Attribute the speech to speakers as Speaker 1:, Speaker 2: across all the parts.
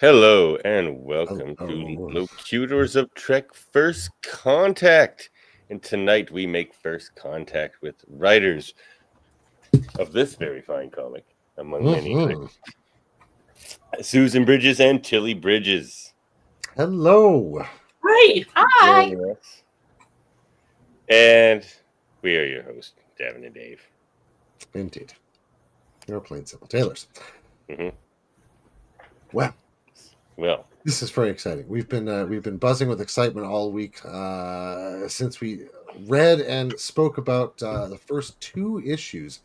Speaker 1: Hello and welcome to
Speaker 2: Oh.
Speaker 1: Locutors of Trek First Contact. And tonight we make first contact with writers of this very fine comic, among many others. Susan Bridges and Tilly Bridges.
Speaker 2: Hello.
Speaker 3: Hi.
Speaker 1: Joining us. And we are your hosts, Davin and Dave.
Speaker 2: Indeed. You're plain simple tailors.
Speaker 1: Mm-hmm.
Speaker 2: Well, this is very exciting. We've been buzzing with excitement all week since we read and spoke about the first two issues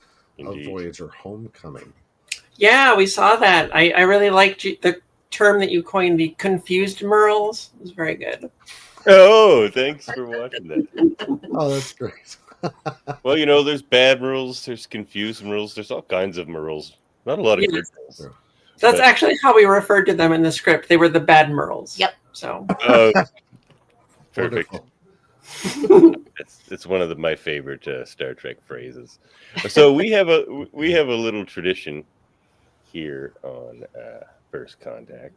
Speaker 2: of Voyager Homecoming.
Speaker 3: Yeah, we saw that. I really liked the term that you coined, the confused Merles. It was very good.
Speaker 1: Oh, thanks for watching that.
Speaker 2: Oh, that's great.
Speaker 1: Well, there's bad Merles, there's confused Merles, there's all kinds of Merles. Not a lot of good Merles.
Speaker 3: That's actually how we referred to them in the script. They were the bad Merles.
Speaker 4: Yep.
Speaker 3: So.
Speaker 1: Perfect. It's one of my favorite Star Trek phrases. So we have a little tradition here on First Contact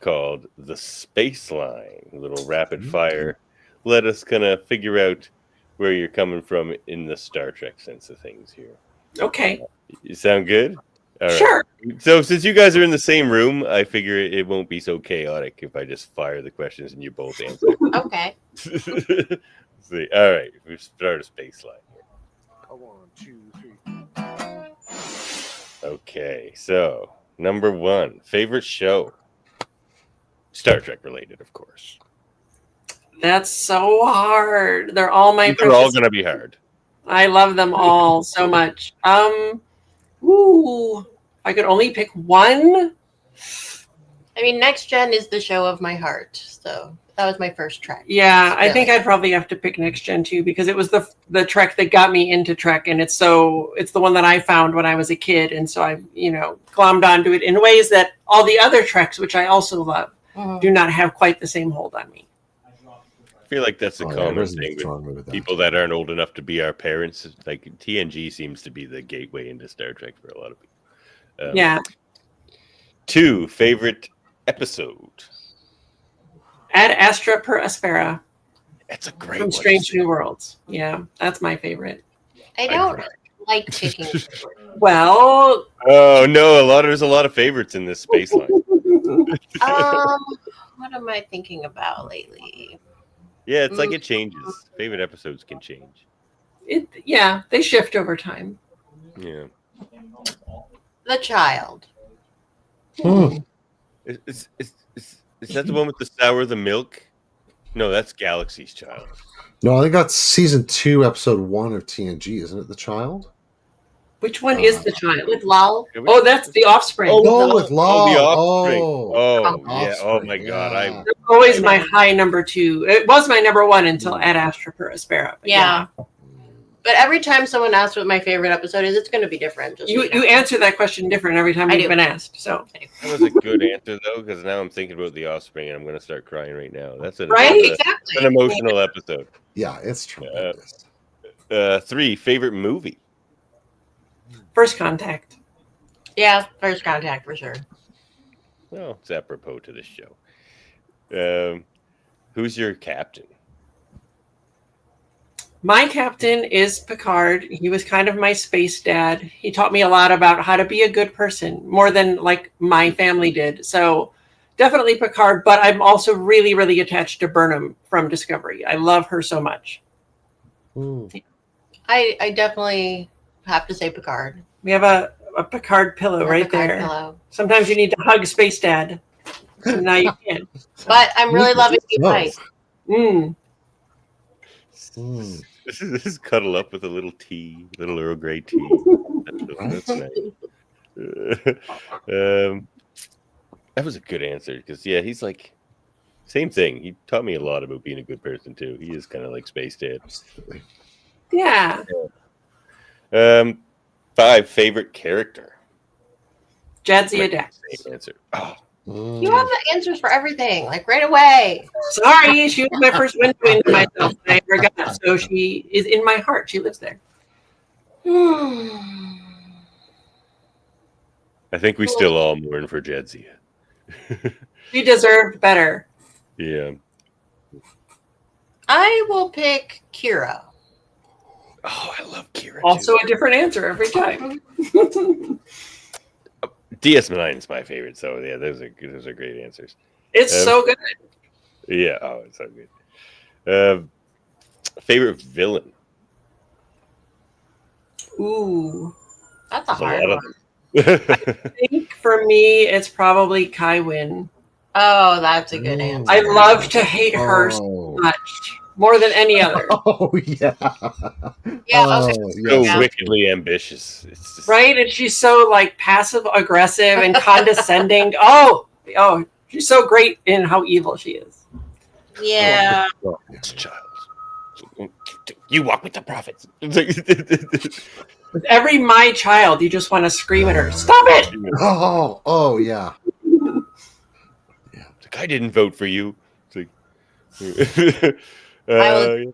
Speaker 1: called the Space Line. A little rapid fire. Let us kind of figure out where you're coming from in the Star Trek sense of things here.
Speaker 3: Okay.
Speaker 1: You sound good? All
Speaker 3: sure.
Speaker 1: Right. So since you guys are in the same room, I figure it won't be so chaotic if I just fire the questions and you both answer.
Speaker 4: Okay.
Speaker 1: See. All right. We start a space line here. 1, 2, 3. Okay. So number 1, favorite show. Star Trek related, of course.
Speaker 3: That's so hard. They're all my.
Speaker 1: They're all gonna be hard.
Speaker 3: I love them all so much. Ooh, I could only pick one.
Speaker 4: I mean, Next Gen is the show of my heart, so that was my first Trek.
Speaker 3: Yeah, I think I'd probably have to pick Next Gen too, because it was the Trek that got me into Trek, and it's the one that I found when I was a kid, and so I glommed onto it in ways that all the other Treks, which I also love, do not have quite the same hold on me.
Speaker 1: I feel like that's a common thing with people that aren't old enough to be our parents. Like TNG seems to be the gateway into Star Trek for a lot of people.
Speaker 3: Yeah.
Speaker 1: 2, favorite episode.
Speaker 3: Ad Astra per Aspera.
Speaker 1: That's a great
Speaker 3: from
Speaker 1: one.
Speaker 3: Strange New Worlds. Yeah, that's my favorite.
Speaker 4: I don't like picking.
Speaker 3: Well.
Speaker 1: Oh no, there's a lot of favorites in this space line.
Speaker 4: What am I thinking about lately?
Speaker 1: Yeah, it's like it changes. Favorite episodes can change.
Speaker 3: Yeah, they shift over time.
Speaker 1: Yeah.
Speaker 4: The Child.
Speaker 1: Is that the one with the sour the milk? No, that's Galaxy's Child.
Speaker 2: No, I think that's season 2, episode 1 of TNG, isn't it? The Child.
Speaker 3: Which one is the Child?
Speaker 4: With Lal?
Speaker 3: Oh, that's the Offspring.
Speaker 2: Oh, with Lal.
Speaker 1: The Offspring.
Speaker 2: Yeah.
Speaker 1: Oh my God.
Speaker 3: That's always my high number 2. It was my number 1 until Ad Astra per Aspera.
Speaker 4: Yeah. But every time someone asks what my favorite episode is, it's going to be different.
Speaker 3: You answer that question different every time you've been asked. So
Speaker 1: that was a good answer though, because now I'm thinking about the Offspring and I'm going to start crying right now. That's an emotional episode.
Speaker 2: Yeah, it's tremendous.
Speaker 1: 3, favorite movie.
Speaker 3: First Contact.
Speaker 4: Yeah, First Contact for sure.
Speaker 1: Well, it's apropos to this show. Who's your captain?
Speaker 3: My captain is Picard. He was kind of my space dad. He taught me a lot about how to be a good person, more than like my family did. So definitely Picard, but I'm also really, really attached to Burnham from Discovery. I love her so much.
Speaker 4: I definitely have to say Picard.
Speaker 3: We have a Picard pillow right there.
Speaker 4: Pillow.
Speaker 3: Sometimes you need to hug Space Dad. So now you can.
Speaker 4: But I'm really loving you guys.
Speaker 1: This is cuddle up with a little tea, little Earl Grey tea. That's nice. That was a good answer because he's like same thing. He taught me a lot about being a good person too. He is kind of like Space Dad.
Speaker 3: Yeah.
Speaker 1: 5, favorite character.
Speaker 3: Jadzia Dax.
Speaker 1: Same answer.
Speaker 4: You have the answers for everything, like right away.
Speaker 3: Sorry, she was my first window into myself. I forgot. So she is in my heart. She lives there.
Speaker 1: I think we still all mourn for Jadzia.
Speaker 3: She deserved better.
Speaker 1: Yeah.
Speaker 4: I will pick Kira.
Speaker 1: Oh, I love Kira.
Speaker 3: Also
Speaker 1: too.
Speaker 3: a different answer every time.
Speaker 1: DS9 is my favorite. So yeah, those are great answers.
Speaker 3: It's so good.
Speaker 1: Yeah. Oh, it's so good. Favorite villain?
Speaker 3: Ooh.
Speaker 4: That's a
Speaker 1: There's a
Speaker 4: hard
Speaker 1: lot of
Speaker 4: one.
Speaker 1: them.
Speaker 3: I think for me, it's probably Kai Wynn.
Speaker 4: Oh, that's a good answer.
Speaker 3: I love to hate her so
Speaker 2: Oh.
Speaker 3: much, more than any other.
Speaker 2: Oh yeah.
Speaker 4: Yeah,
Speaker 2: Oh,
Speaker 4: okay.
Speaker 1: So
Speaker 2: yes.
Speaker 1: wickedly ambitious. It's just,
Speaker 3: Right? And she's so like passive aggressive and condescending. Oh, she's so great in how evil she is.
Speaker 4: Yeah.
Speaker 1: It's a child. You walk with the prophets.
Speaker 3: With every my child, you just want to scream at her. Stop it!
Speaker 2: Oh yeah.
Speaker 1: It's like, I didn't vote for you. It's like,
Speaker 3: Oh,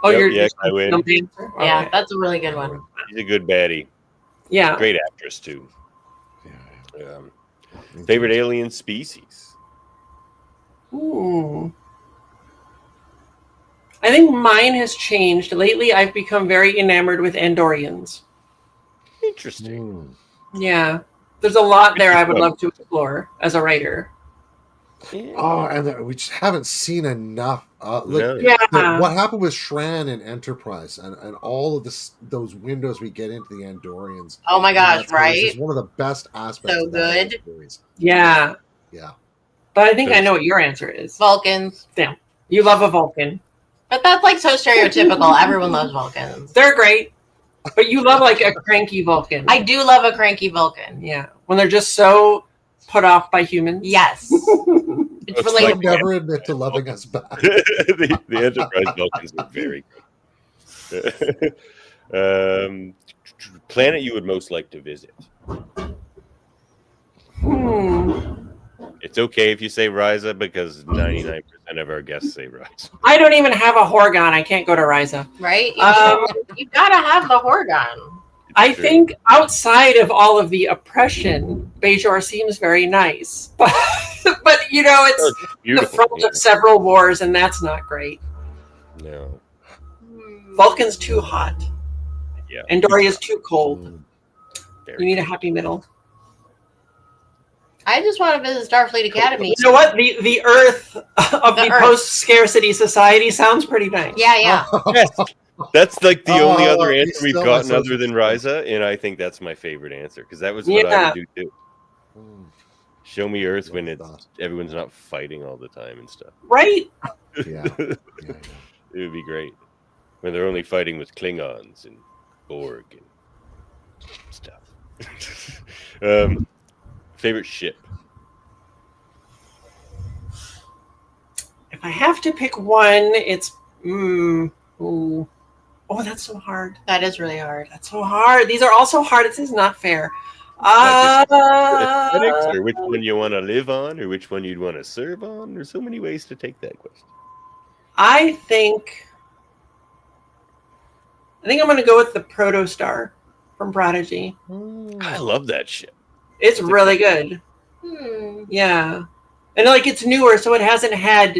Speaker 1: Yep,
Speaker 3: you're
Speaker 1: yeah,
Speaker 3: just
Speaker 1: Kai Wynn.
Speaker 3: no answer?
Speaker 4: Yeah,
Speaker 3: Okay.
Speaker 4: that's a really good one.
Speaker 1: She's a good baddie.
Speaker 3: Yeah.
Speaker 1: Great actress too.
Speaker 2: Yeah.
Speaker 1: Favorite alien species?
Speaker 3: Ooh. I think mine has changed. Lately, I've become very enamored with Andorians.
Speaker 1: Interesting.
Speaker 3: Yeah. There's a lot there I would love to explore as a writer.
Speaker 2: Oh, and we just haven't seen enough.
Speaker 1: No.
Speaker 3: Yeah.
Speaker 2: What happened with Shran and Enterprise and all of those windows we get into the Andorians.
Speaker 4: Oh my
Speaker 2: in
Speaker 4: gosh,
Speaker 2: that series
Speaker 4: right?
Speaker 2: is one of the best aspects
Speaker 4: So
Speaker 2: of that
Speaker 4: good.
Speaker 2: series.
Speaker 3: Yeah.
Speaker 2: Yeah.
Speaker 3: But I think I know what your answer is.
Speaker 4: Vulcans.
Speaker 3: You love a Vulcan.
Speaker 4: But that's like so stereotypical. Everyone loves Vulcans.
Speaker 3: They're great. But you love like a cranky Vulcan.
Speaker 4: I do love a cranky Vulcan.
Speaker 3: Yeah. When they're just so put off by humans.
Speaker 4: Yes. It's
Speaker 1: It's
Speaker 2: They'll
Speaker 1: like-
Speaker 4: relatable.
Speaker 2: never admit to loving us back.
Speaker 1: the Enterprise Vulcans are very good. Planet you would most like to visit? It's okay if you say Ryza because 99% of our guests say Ryza.
Speaker 3: I don't even have a Horgon. I can't go to Ryza.
Speaker 4: Right?
Speaker 3: Um,
Speaker 4: You gotta have the Horgon.
Speaker 3: I
Speaker 1: True.
Speaker 3: think outside of all of the oppression, Bajor seems very nice. But you know, it's
Speaker 1: Oh,
Speaker 3: the
Speaker 1: beautiful.
Speaker 3: front of several wars, and that's not great.
Speaker 1: No.
Speaker 3: Vulcan's too hot.
Speaker 1: Yeah.
Speaker 3: And Doria's too cold.
Speaker 1: Very
Speaker 3: You need a happy middle.
Speaker 4: I just want to visit Starfleet Academy.
Speaker 3: You know what? The Earth of the
Speaker 4: Earth.
Speaker 3: post-scarcity society sounds pretty nice.
Speaker 4: Yeah, yeah.
Speaker 1: Yes. That's like the only
Speaker 2: Oh,
Speaker 1: other
Speaker 2: he's
Speaker 1: answer we've
Speaker 2: still
Speaker 1: gotten
Speaker 2: my
Speaker 1: other than Ryza, and I think that's my favorite answer because that was what I
Speaker 3: Yeah.
Speaker 1: would do too. Show me Earth when everyone's not fighting all the time and stuff.
Speaker 3: Right?
Speaker 2: Yeah.
Speaker 1: It would be great when they're only fighting with Klingons and Borg and stuff. Favorite ship?
Speaker 3: If I have to pick one, it's ooh. Oh, that's so hard.
Speaker 4: That is really hard.
Speaker 3: That's so hard. These are all so hard. This is not fair.
Speaker 1: Aesthetics, or which one you want to live on, or which one you'd want to serve on? There's so many ways to take that question.
Speaker 3: I think I'm going to go with the Protostar from Prodigy.
Speaker 1: I love that ship.
Speaker 3: It's really good. Yeah. And like it's newer, so it hasn't had,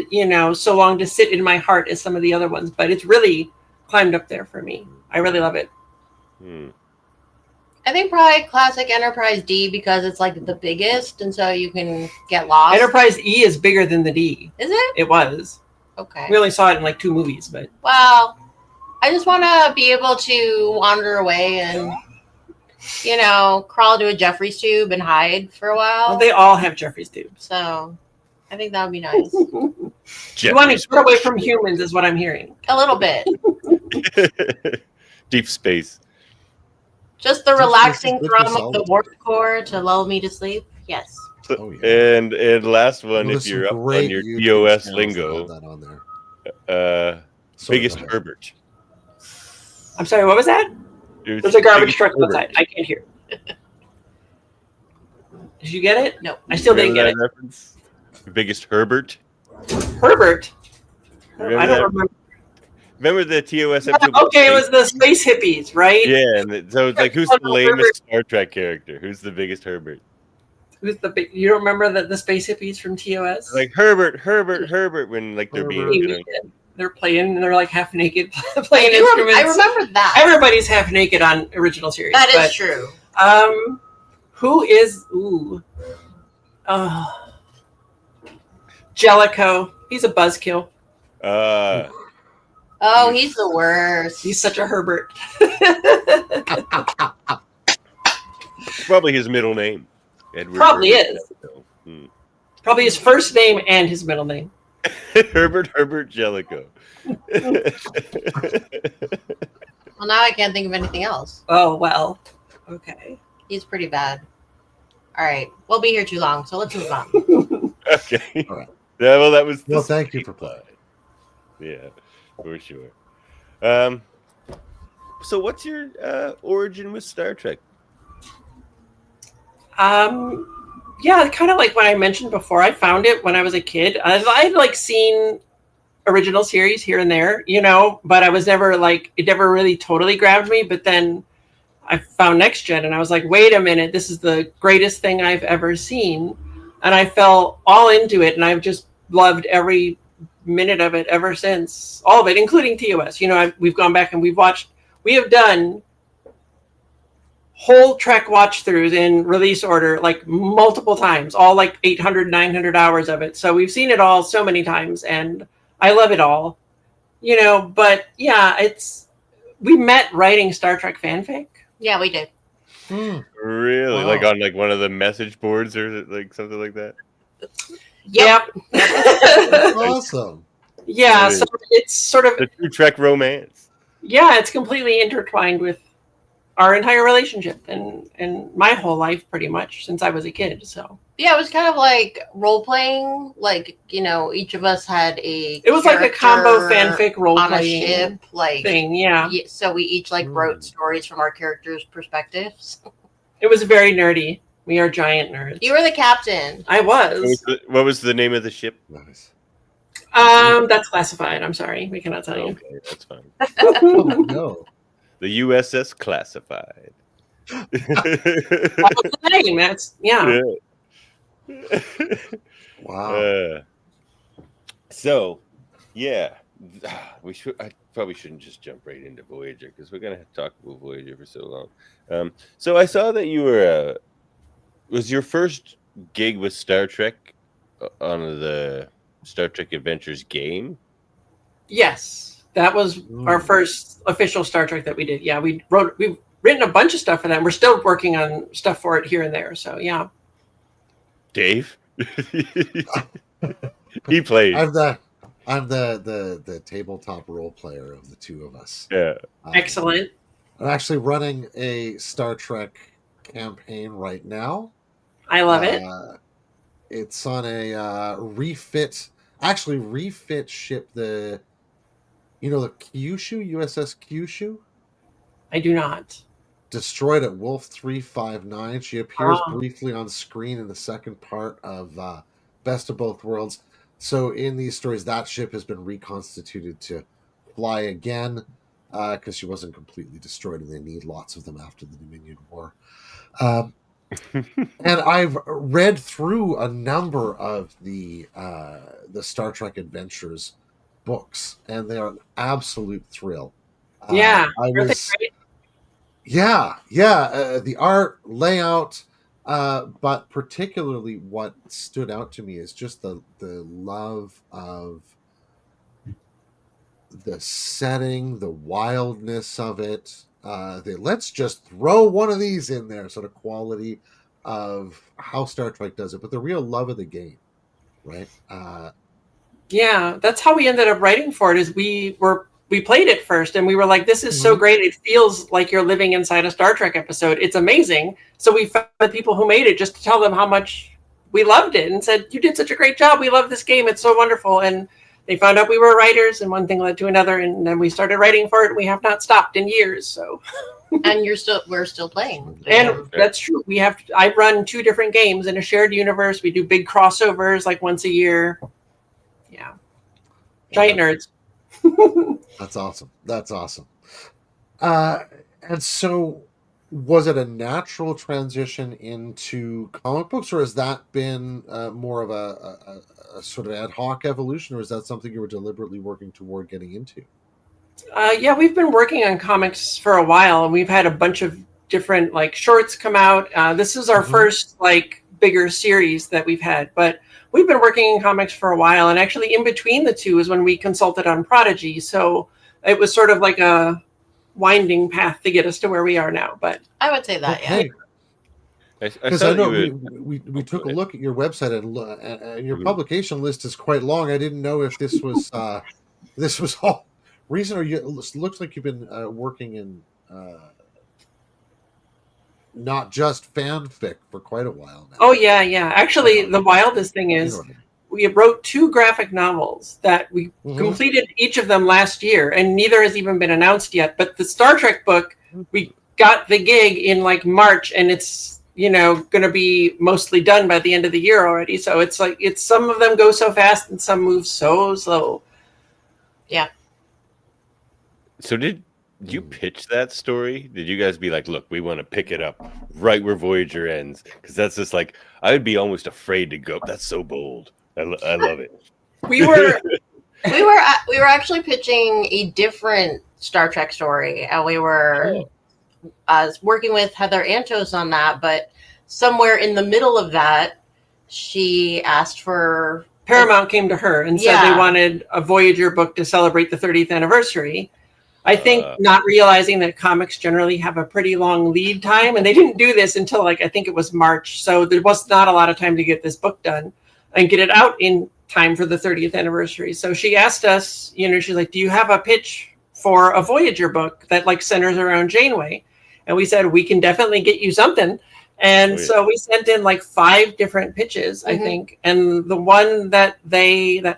Speaker 3: so long to sit in my heart as some of the other ones, but it's really climbed up there for me. I really love it.
Speaker 4: I think probably classic Enterprise D because it's like the biggest, and so you can get lost.
Speaker 3: Enterprise E is bigger than the D.
Speaker 4: Is it?
Speaker 3: It was.
Speaker 4: Okay.
Speaker 3: We only saw it in like 2 movies, but
Speaker 4: Well, I just want to be able to wander away and, crawl to a Jeffrey's tube and hide for a while.
Speaker 3: they all have Jeffrey's tubes.
Speaker 4: So I think that would be nice.
Speaker 3: You want to get away from humans is what I'm hearing.
Speaker 4: A little bit.
Speaker 1: Deep space.
Speaker 4: Just the
Speaker 2: Deep space
Speaker 4: relaxing
Speaker 2: is good
Speaker 4: thrum
Speaker 2: for
Speaker 4: of the
Speaker 2: solitude.
Speaker 4: warp core to lull me to sleep. Yes.
Speaker 2: Oh, yeah.
Speaker 1: And last one,
Speaker 2: Well,
Speaker 1: if
Speaker 2: there's
Speaker 1: you're up
Speaker 2: some
Speaker 1: on
Speaker 2: great
Speaker 1: your
Speaker 2: YouTube
Speaker 1: TOS
Speaker 2: channels that
Speaker 1: lingo,
Speaker 2: have that on there. Sorry,
Speaker 1: biggest
Speaker 2: go ahead.
Speaker 1: Herbert.
Speaker 3: I'm sorry, what was that? There's a garbage truck outside. I can't hear. Did you get it?
Speaker 4: No.
Speaker 3: I still didn't get it.
Speaker 1: Reference? Biggest Herbert.
Speaker 3: Herbert.
Speaker 1: Remember
Speaker 3: I don't
Speaker 1: that?
Speaker 3: remember.
Speaker 1: Remember the TOS episode?
Speaker 3: Okay, it was the space hippies, right?
Speaker 1: Yeah, and so it's like, who's the lamest Star Trek character? Who's the biggest Herbert?
Speaker 3: Who's the big? You don't remember the space hippies from TOS?
Speaker 1: Like Herbert, when like they're being,
Speaker 3: they're playing and they're like half naked playing
Speaker 4: I
Speaker 3: instruments.
Speaker 4: remember that.
Speaker 3: Everybody's half naked on original series.
Speaker 4: That is true.
Speaker 3: Who is Jellicoe? He's a buzzkill.
Speaker 4: Oh, he's the worst.
Speaker 3: He's such a Herbert.
Speaker 1: Probably his middle name. Edward
Speaker 3: Probably
Speaker 1: Herbert.
Speaker 3: is. Probably his first name and his middle name.
Speaker 1: Herbert Jellicoe.
Speaker 4: Well, now I can't think of anything else.
Speaker 3: Oh, well. Okay.
Speaker 4: He's pretty bad. All right. We'll be here too long, so let's move on.
Speaker 1: Okay.
Speaker 2: All right.
Speaker 1: Yeah, well, that was.
Speaker 2: Well, thank you for playing.
Speaker 1: Yeah, for sure. So what's your origin with Star Trek?
Speaker 3: Yeah, kind of like what I mentioned before. I found it when I was a kid. I'd like seen original series here and there, you know, but I was never like, it never really totally grabbed me. But then I found Next Gen and I was like, wait a minute, this is the greatest thing I've ever seen. And I fell all into it, and I've just loved every minute of it ever since. All of it, including TOS. You know, we've gone back and we have done whole Trek watch throughs in release order like multiple times, all like 800, 900 hours of it. So we've seen it all so many times, and I love it all. You know, but yeah, we met writing Star Trek fanfic.
Speaker 4: Yeah, we did.
Speaker 1: Really?
Speaker 2: Wow.
Speaker 1: Like on like one of the message boards or like something like that?
Speaker 3: Yep.
Speaker 2: Awesome.
Speaker 3: Yeah, so it's sort of
Speaker 1: the true Trek romance.
Speaker 3: Yeah, it's completely intertwined with our entire relationship and my whole life pretty much since I was a kid. So
Speaker 4: yeah, it was kind of like role playing. Like, you know, each of us had
Speaker 3: it was like a combo fanfic role
Speaker 4: on
Speaker 3: playing
Speaker 4: a ship, like
Speaker 3: thing. Yeah.
Speaker 4: So we each like wrote stories from our characters' perspectives.
Speaker 3: It was very nerdy. We are giant nerds.
Speaker 4: You were the captain.
Speaker 3: I was.
Speaker 1: What was the name of the ship?
Speaker 2: Nice.
Speaker 3: That's classified. I'm sorry, we cannot tell you.
Speaker 1: Okay, that's fine.
Speaker 2: Oh, no.
Speaker 1: The USS Classified.
Speaker 3: That was the name. That's yeah.
Speaker 2: Wow.
Speaker 1: So, yeah, I probably shouldn't just jump right into Voyager because we're gonna have to talk about Voyager for so long. So I saw that you were was your first gig with Star Trek on the Star Trek Adventures game?
Speaker 3: Yes, that was our first official Star Trek that we did. Yeah, we've written a bunch of stuff for them. We're still working on stuff for it here and there. So yeah.
Speaker 1: Dave, he played.
Speaker 2: I'm the tabletop role player of the two of us.
Speaker 1: Yeah,
Speaker 3: excellent.
Speaker 2: I'm actually running a Star Trek campaign right now.
Speaker 3: I love it.
Speaker 2: It's on a refit ship. The Kyushu, USS Kyushu.
Speaker 3: I do not.
Speaker 2: Destroyed at Wolf 359. She appears briefly on screen in the second part of Best of Both Worlds. So in these stories, that ship has been reconstituted to fly again because she wasn't completely destroyed, and they need lots of them after the Dominion War. And I've read through a number of the Star Trek Adventures books, and they are an absolute thrill.
Speaker 3: Yeah,
Speaker 2: the art, layout, but particularly what stood out to me is just the love of the setting, the wildness of it. Let's just throw one of these in there, sort of quality of how Star Trek does it, but the real love of the game, right?
Speaker 3: Yeah, that's how we ended up writing for it. Is we played it first, and we were like, "This is so great! It feels like you're living inside a Star Trek episode. It's amazing." So we found the people who made it just to tell them how much we loved it, and said, "You did such a great job. We love this game. It's so wonderful." And they found out we were writers, and one thing led to another, and then we started writing for it. And we have not stopped in years. So,
Speaker 4: and we're still playing.
Speaker 3: And that's true. I run 2 different games in a shared universe. We do big crossovers like once a year. Yeah, giant nerds.
Speaker 2: That's awesome. And so was it a natural transition into comic books, or has that been more of a sort of ad hoc evolution, or is that something you were deliberately working toward getting into?
Speaker 3: Yeah, we've been working on comics for a while, and we've had a bunch of different like shorts come out. This is our first like bigger series that we've had, but we've been working in comics for a while. And actually, in between the two is when we consulted on Prodigy. So it was sort of like a winding path to get us to where we are now. But
Speaker 4: I would say that, yeah.
Speaker 2: Because I know we took a look at your website, and your publication list is quite long. I didn't know if this was all recent, or it looks like you've been working in not just fanfic for quite a while now.
Speaker 3: Oh yeah. Actually, the wildest thing is we wrote 2 graphic novels that we completed each of them last year, and neither has even been announced yet. But the Star Trek book, we got the gig in like March, and it's going to be mostly done by the end of the year already. So it's like some of them go so fast and some move so slow.
Speaker 4: Yeah.
Speaker 1: So did you pitch that story? Did you guys be like, look, we want to pick it up right where Voyager ends? Because that's just like, I would be almost afraid to go. That's so bold. I love it.
Speaker 3: We were
Speaker 4: actually pitching a different Star Trek story, and we were working with Heather Antos on that. But somewhere in the middle of that, she asked for
Speaker 3: Paramount came to her and said they wanted a Voyager book to celebrate the 30th anniversary. I think not realizing that comics generally have a pretty long lead time, and they didn't do this until I think it was March. So there was not a lot of time to get this book done and get it out in time for the 30th anniversary. So she asked us, she's like, do you have a pitch for a Voyager book that like centers around Janeway? And we said, we can definitely get you something. And so we sent in like 5 different pitches, I think. And the one that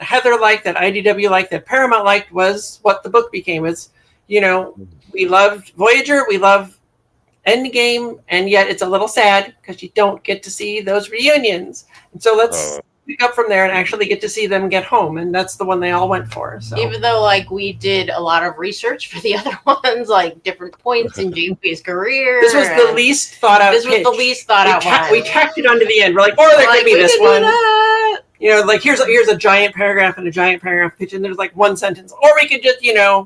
Speaker 3: Heather liked, that IDW liked, that Paramount liked was what the book became. It's, we loved Voyager, we love Endgame, and yet it's a little sad because you don't get to see those reunions. And so let's pick up from there and actually get to see them get home. And that's the one they all went for. So
Speaker 4: even though like we did a lot of research for the other ones, like different points in Janeway's career.
Speaker 3: This was the least thought out.
Speaker 4: This was the least thought out one.
Speaker 3: We tacked it onto the end. We're like, or there could be this one. Like here's a giant paragraph and a giant paragraph pitch, and there's like one sentence. Or we could just,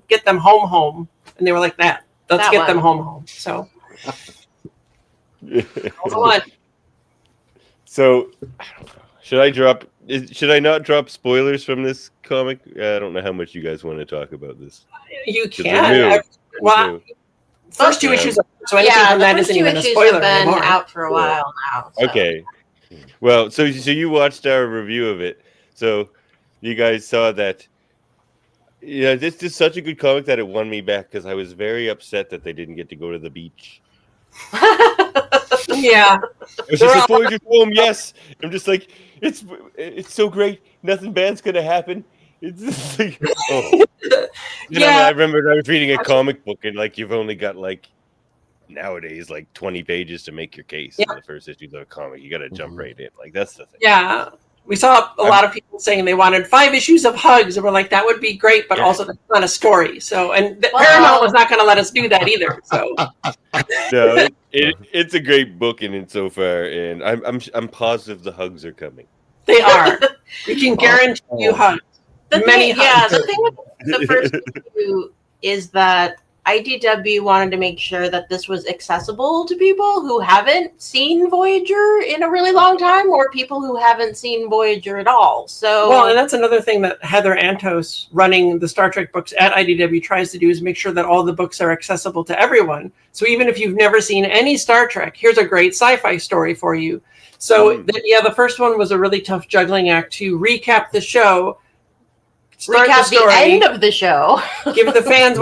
Speaker 3: get them home. And they were like that. Let's get them home. So
Speaker 1: So should I not drop spoilers from this comic? I don't know how much you guys want to talk about this.
Speaker 3: You can. First 2 issues. So anything from that isn't even a spoiler
Speaker 4: have been
Speaker 3: anymore.
Speaker 4: out for a while now. So.
Speaker 1: Okay. Well, so you watched our review of it. So you guys saw that. Yeah, this is such a good comic that it won me back because I was very upset that they didn't get to go to the beach.
Speaker 3: Yeah.
Speaker 1: It's just a Voyager film, yes. I'm just like, it's so great. Nothing bad's gonna happen. It's just like, I remember I was reading a comic book and like you've only got like nowadays like 20 pages to make your case in the first issue of a comic. You got to jump right in. Like that's the thing.
Speaker 3: Yeah. We saw a lot of people saying they wanted 5 issues of hugs, and we're like, that would be great, but also that's not a story. So, and Paramount was not going to let us do that either. So,
Speaker 1: no, it's a great book in so far, and I'm positive the hugs are coming.
Speaker 3: They are. We can guarantee you hugs. Many hugs.
Speaker 4: Yeah, the thing with the first issue is that IDW wanted to make sure that this was accessible to people who haven't seen Voyager in a really long time, or people who haven't seen Voyager at all. So,
Speaker 3: well, and that's another thing that Heather Antos, running the Star Trek books at IDW, tries to do is make sure that all the books are accessible to everyone. So even if you've never seen any Star Trek, here's a great sci-fi story for you. So, the first one was a really tough juggling act to recap the show.
Speaker 4: Recap the end of the show.
Speaker 3: Give the fans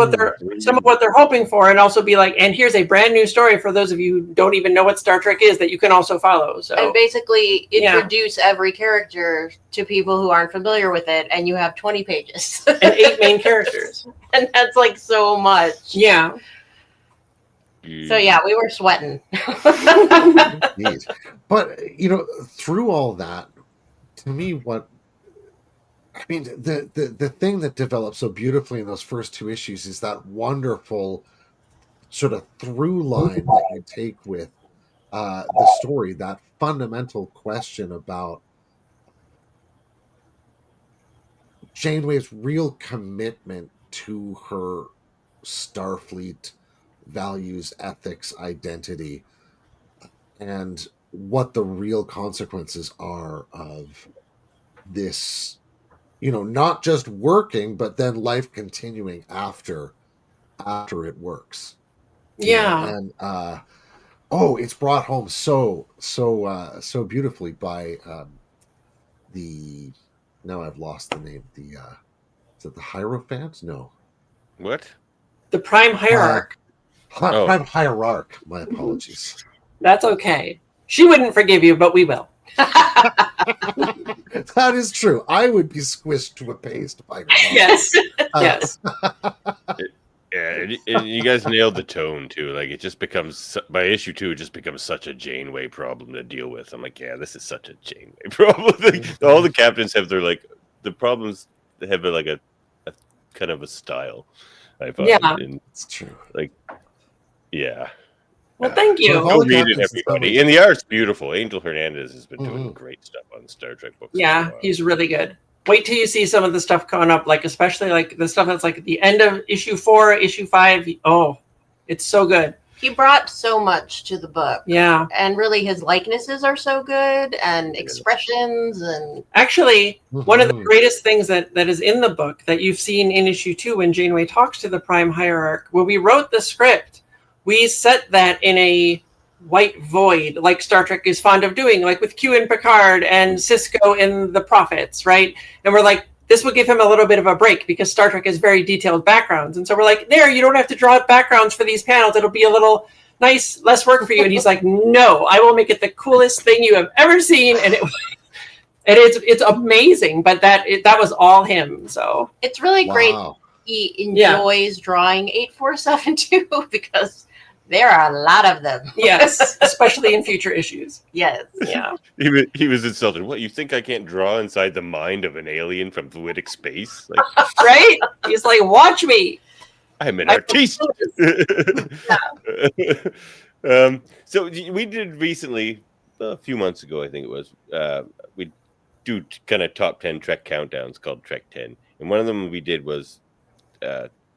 Speaker 3: some of what they're hoping for, and also be like, and here's a brand new story for those of you who don't even know what Star Trek is that you can also follow. So,
Speaker 4: and basically introduce every character to people who aren't familiar with it, and you have 20 pages
Speaker 3: and 8 main characters,
Speaker 4: and that's like so much.
Speaker 3: Yeah.
Speaker 4: So yeah, we were sweating.
Speaker 2: But through all that, to me, the thing that develops so beautifully in those first 2 issues is that wonderful sort of through line that you take with the story, that fundamental question about Janeway's real commitment to her Starfleet values, ethics, identity, and what the real consequences are of this, not just working, but then life continuing after it works.
Speaker 3: Yeah.
Speaker 2: And it's brought home so beautifully by the, now I've lost the name, the is it the Hierophant? No.
Speaker 1: What?
Speaker 3: The Prime Hierarch.
Speaker 2: Prime Hierarch. My apologies.
Speaker 3: That's okay. She wouldn't forgive you, but we will.
Speaker 2: That is true. I would be squished to a paste by her.
Speaker 3: Yes. Yes.
Speaker 1: Yeah, and you guys nailed the tone too. Like, it just becomes, by issue 2, it just becomes such a Janeway problem to deal with. I'm like, yeah, this is such a Janeway problem. All the captains have their, like, the problems have like a kind of a style. I find.
Speaker 3: Yeah,
Speaker 2: it's true.
Speaker 1: Like, yeah.
Speaker 3: Well, thank you.
Speaker 1: Go read it, everybody. And the art's beautiful. Angel Hernandez has been doing great stuff on Star Trek books.
Speaker 3: Yeah, he's really good. Wait till you see some of the stuff coming up, like especially like the stuff that's like at the end of issue 4, issue 5. Oh, it's so good.
Speaker 4: He brought so much to the book.
Speaker 3: Yeah.
Speaker 4: And really his likenesses are so good, and expressions, and
Speaker 3: actually one of the greatest things that is in the book that you've seen in issue 2 when Janeway talks to the Prime Hierarch, when we wrote the script, we set that in a white void, like Star Trek is fond of doing, like with Q and Picard and Cisco in The Prophets, right? And we're like, this will give him a little bit of a break because Star Trek has very detailed backgrounds. And so we're like, there, you don't have to draw up backgrounds for these panels. It'll be a little nice, less work for you. And he's like, no, I will make it the coolest thing you have ever seen. And it's amazing. But that was all him. So
Speaker 4: it's really great. He enjoys drawing 8472 because there are a lot of them.
Speaker 3: Yes, especially in future issues.
Speaker 4: Yes.
Speaker 3: Yeah.
Speaker 1: He was insulted. What, you think I can't draw inside the mind of an alien from fluidic space? Like,
Speaker 3: right? He's like, watch me.
Speaker 1: I'm an artiste. So we did recently, a few months ago, I think it was, we do kind of top 10 Trek countdowns called Trek 10. And one of them we did was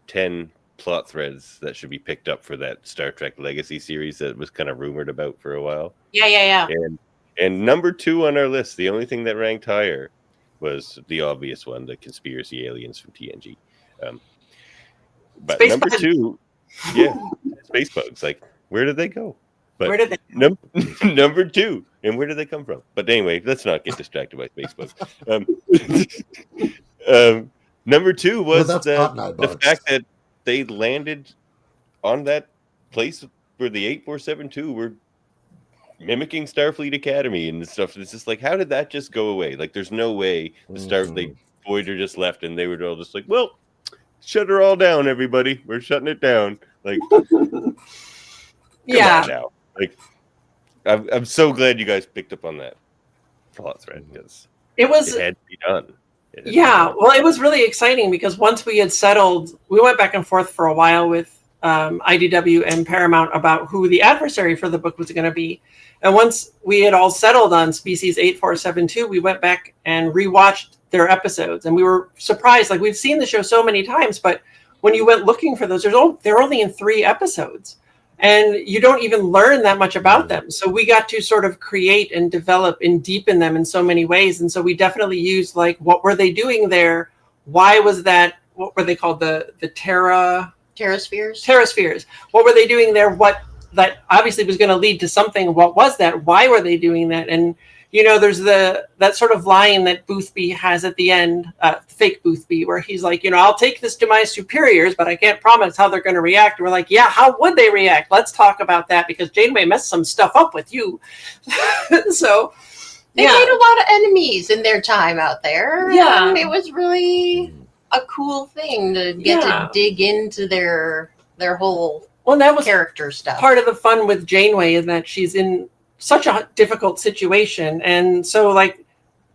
Speaker 1: 10 plot threads that should be picked up for that Star Trek Legacy series that was kind of rumored about for a while.
Speaker 4: Yeah.
Speaker 1: And number 2 on our list, the only thing that ranked higher was the obvious one, the conspiracy aliens from TNG. But space number bugs. 2, space bugs. Like, where did they go? But
Speaker 3: where did they
Speaker 1: number 2, and where did they come from? But anyway, let's not get distracted by space bugs. Number 2 was the fact that they landed on that place where the 8472 were mimicking Starfleet Academy and stuff. It's just like, how did that just go away? Like, there's no way the Voyager just left and they were all just like, well, shut her all down, everybody. We're shutting it down. Like,
Speaker 3: yeah.
Speaker 1: Now. Like, I'm so glad you guys picked up on that plot thread because it had to be done.
Speaker 3: Well, it was really exciting because once we had settled, we went back and forth for a while with IDW and Paramount about who the adversary for the book was going to be. And once we had all settled on Species 8472, we went back and rewatched their episodes. And we were surprised. Like, we've seen the show so many times, but when you went looking for those, they're only in 3 episodes. And you don't even learn that much about them. So we got to sort of create and develop and deepen them in so many ways. And so we definitely used, like, what were they doing there? Why was that? What were they called? The
Speaker 4: Terraspheres.
Speaker 3: Terraspheres. What were they doing there? What that obviously was going to lead to something. What was that? Why were they doing that? And, you know, there's that sort of line that Boothby has at the end, fake Boothby, where he's like, you know, I'll take this to my superiors, but I can't promise how they're going to react. And we're like, yeah, how would they react? Let's talk about that because Janeway messed some stuff up with you. So
Speaker 4: they made a lot of enemies in their time out there.
Speaker 3: Yeah.
Speaker 4: And it was really a cool thing to get to dig into their whole
Speaker 3: that was
Speaker 4: character stuff.
Speaker 3: Part of the fun with Janeway is that she's in such a difficult situation. And so, like,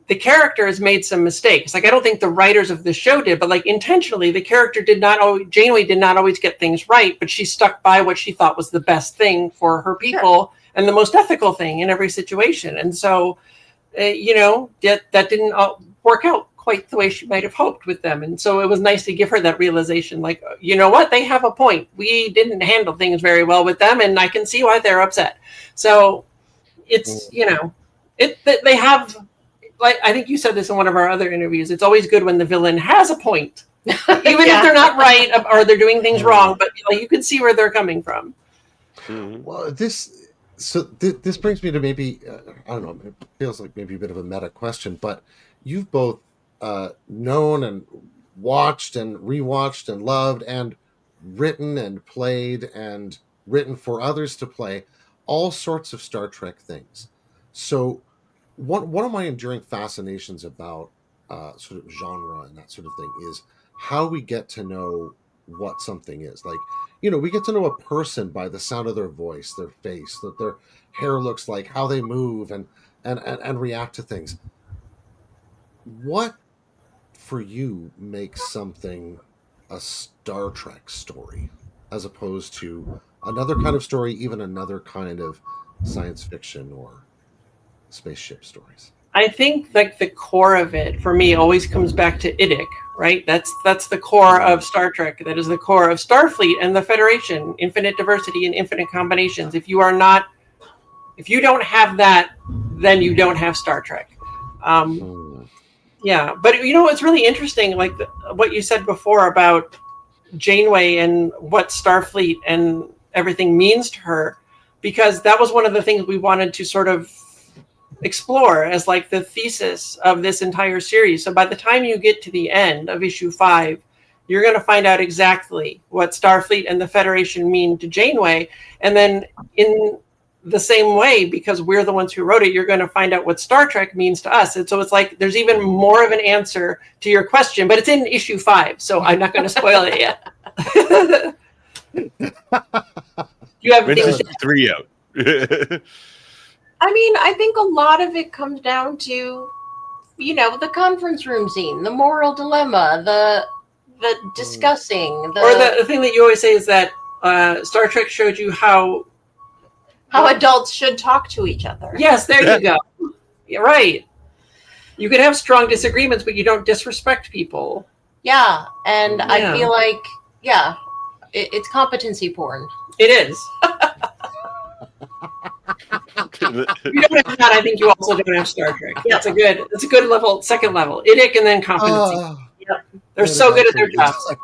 Speaker 3: the characters made some mistakes. Like, I don't think the writers of the show did, but like intentionally, the character Janeway did not always get things right, but she stuck by what she thought was the best thing for her people and the most ethical thing in every situation. And so, that didn't work out quite the way she might have hoped with them. And so it was nice to give her that realization, like, you know what, they have a point. We didn't handle things very well with them, and I can see why they're upset. So it's, they have, like, I think you said this in one of our other interviews, it's always good when the villain has a point, even if they're not right or they're doing things wrong, but you can see where they're coming from.
Speaker 2: Well, this brings me to maybe, I don't know, it feels like maybe a bit of a meta question, but you've both known and watched and rewatched and loved and written and played and written for others to play all sorts of Star Trek things. So one of my enduring fascinations about sort of genre and that sort of thing is how we get to know what something is. Like, we get to know a person by the sound of their voice, their face, that their hair looks like, how they move and react to things. What for you makes something a Star Trek story as opposed to another kind of story, even another kind of science fiction or spaceship stories?
Speaker 3: I think like the core of it for me always comes back to IDIC, right? That's the core of Star Trek. That is the core of Starfleet and the Federation, infinite diversity and infinite combinations. If you don't have that, then you don't have Star Trek. Yeah, but it's really interesting, like what you said before about Janeway and what Starfleet and everything means to her, because that was one of the things we wanted to sort of explore as like the thesis of this entire series. So by the time you get to the end of issue 5, you're going to find out exactly what Starfleet and the Federation mean to Janeway. And then in the same way, because we're the ones who wrote it, you're going to find out what Star Trek means to us. And so it's like there's even more of an answer to your question, but it's in issue 5, so I'm not going to spoil it yet. You have
Speaker 1: things 3 out.
Speaker 4: I mean, I think a lot of it comes down to, the conference room scene, the moral dilemma, the discussing,
Speaker 3: or the thing that you always say is that Star Trek showed you how
Speaker 4: adults should talk to each other.
Speaker 3: Yes, there you go. You're right. You can have strong disagreements, but you don't disrespect people.
Speaker 4: Yeah, and I feel like, it's competency porn.
Speaker 3: It is. If you don't have that, I think you also don't have Star Trek. Yeah, it's a good level, second level. IDIC and then competency. They're so good at their jobs.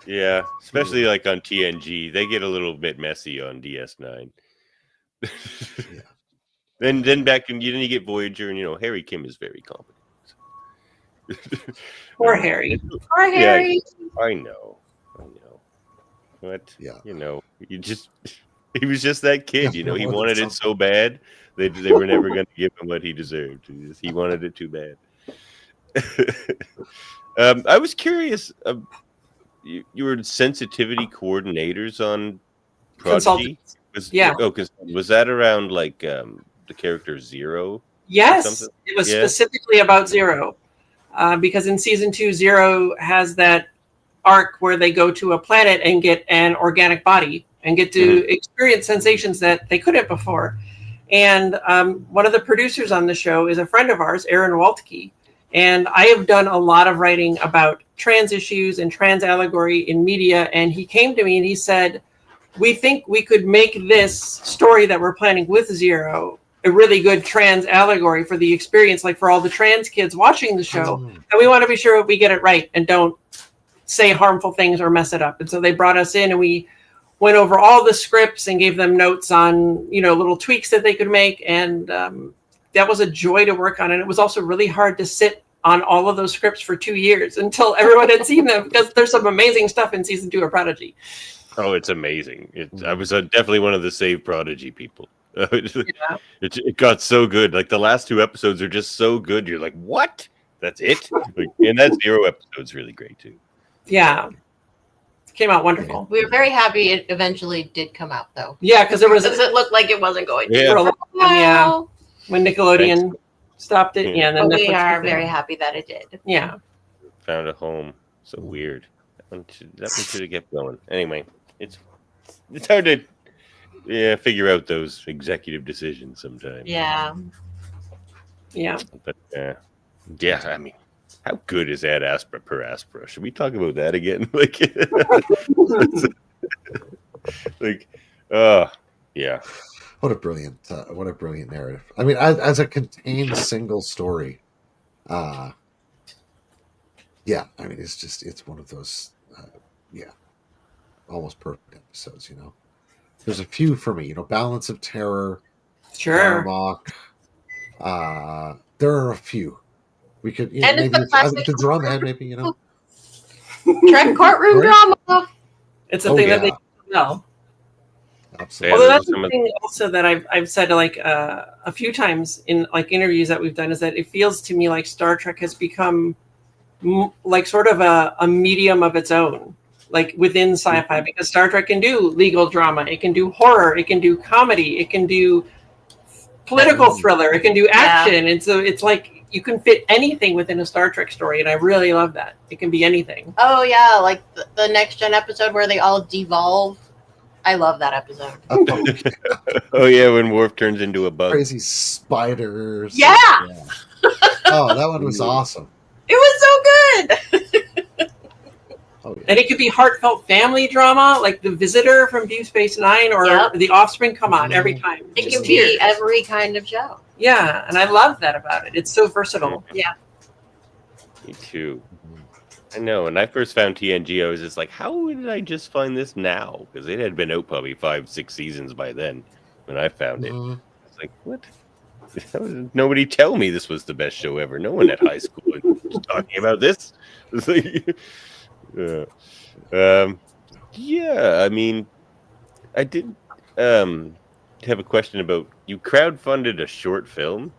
Speaker 1: Yeah, especially like on TNG, they get a little bit messy on DS9. Then back in you get Voyager, and Harry Kim is very competent.
Speaker 3: Poor Harry.
Speaker 4: Poor Harry.
Speaker 1: Yeah, I know. But he was just that kid. He wanted it so bad. They were never going to give him what he deserved. He wanted it too bad. I was curious. You were sensitivity coordinators on Prodigy. Was that around like the character Zero?
Speaker 3: Yes, it was specifically about Zero, because in season 2, Zero has that arc where they go to a planet and get an organic body and get to experience sensations that they couldn't before. And one of the producers on the show is a friend of ours, Aaron Waltke. And I have done a lot of writing about trans issues and trans allegory in media. And he came to me and he said, we think we could make this story that we're planning with Zero a really good trans allegory for the experience, like for all the trans kids watching the show. And we want to be sure we get it right and don't say harmful things or mess it up. And so they brought us in and we went over all the scripts and gave them notes on, little tweaks that they could make. And that was a joy to work on. And it was also really hard to sit on all of those scripts for 2 years until everyone had seen them, because there's some amazing stuff in season 2 of Prodigy.
Speaker 1: Oh, it's amazing. I was definitely one of the Save Prodigy people. It got so good. Like the last 2 episodes are just so good. You're like, what? That's it? And that Zero episode's really great too.
Speaker 3: Yeah. Came out wonderful.
Speaker 4: We were very happy it eventually did come out, though.
Speaker 3: Yeah, because it looked
Speaker 4: like it wasn't going to.
Speaker 1: Yeah.
Speaker 3: When Nickelodeon stopped it. Yeah, and then
Speaker 4: But we
Speaker 3: Netflix
Speaker 4: are
Speaker 3: took it.
Speaker 4: very happy that it did.
Speaker 3: Yeah.
Speaker 1: Found a home. So weird. That one should have kept going. Anyway, it's hard to figure out those executive decisions sometimes.
Speaker 4: Yeah.
Speaker 3: Yeah.
Speaker 1: But yeah, I mean, how good is Ad Astra per Astra? Should we talk about that again? Yeah.
Speaker 2: What a brilliant narrative. I mean, as a contained single story, yeah, I mean, it's one of those, almost perfect episodes, There's a few for me, Balance of Terror,
Speaker 3: Sure.
Speaker 2: Darmok, there are a few. We could,
Speaker 4: And
Speaker 2: maybe
Speaker 4: it's a classic
Speaker 2: the Drumhead, maybe,
Speaker 4: Trek courtroom drama.
Speaker 3: It's a thing that they know.
Speaker 2: Absolutely.
Speaker 3: Although
Speaker 1: Yeah,
Speaker 3: that's the thing also that I've said like a few times in like interviews that we've done is that it feels to me like Star Trek has become like sort of a medium of its own, like within sci-fi, because Star Trek can do legal drama, it can do horror, it can do comedy, it can do political thriller, it can do action, and so it's like you can fit anything within a Star Trek story, and I really love that. It can be anything.
Speaker 4: Oh yeah, like the Next Gen episode where they all devolve. I love that episode.
Speaker 1: Oh yeah, when Worf turns into a bug.
Speaker 2: Crazy spiders.
Speaker 4: Yeah.
Speaker 2: Oh, that one was awesome.
Speaker 4: It was so good.
Speaker 2: Oh, yeah.
Speaker 3: And it could be heartfelt family drama, like The Visitor from Deep Space Nine or The Offspring. Come on, every time.
Speaker 4: It
Speaker 3: Just
Speaker 4: can
Speaker 3: tears.
Speaker 4: be every kind of show.
Speaker 3: Yeah, and I love that about it. It's so versatile.
Speaker 4: Yeah.
Speaker 1: Me too. I know. When I first found TNG, I was just like, how did I just find this now? Because it had been out probably 5-6 seasons by then when I found it. I was like, what? Nobody tell me this was the best show ever. No one at high school was talking about this. It's like, yeah, I mean, I did have a question about, you crowdfunded a short film?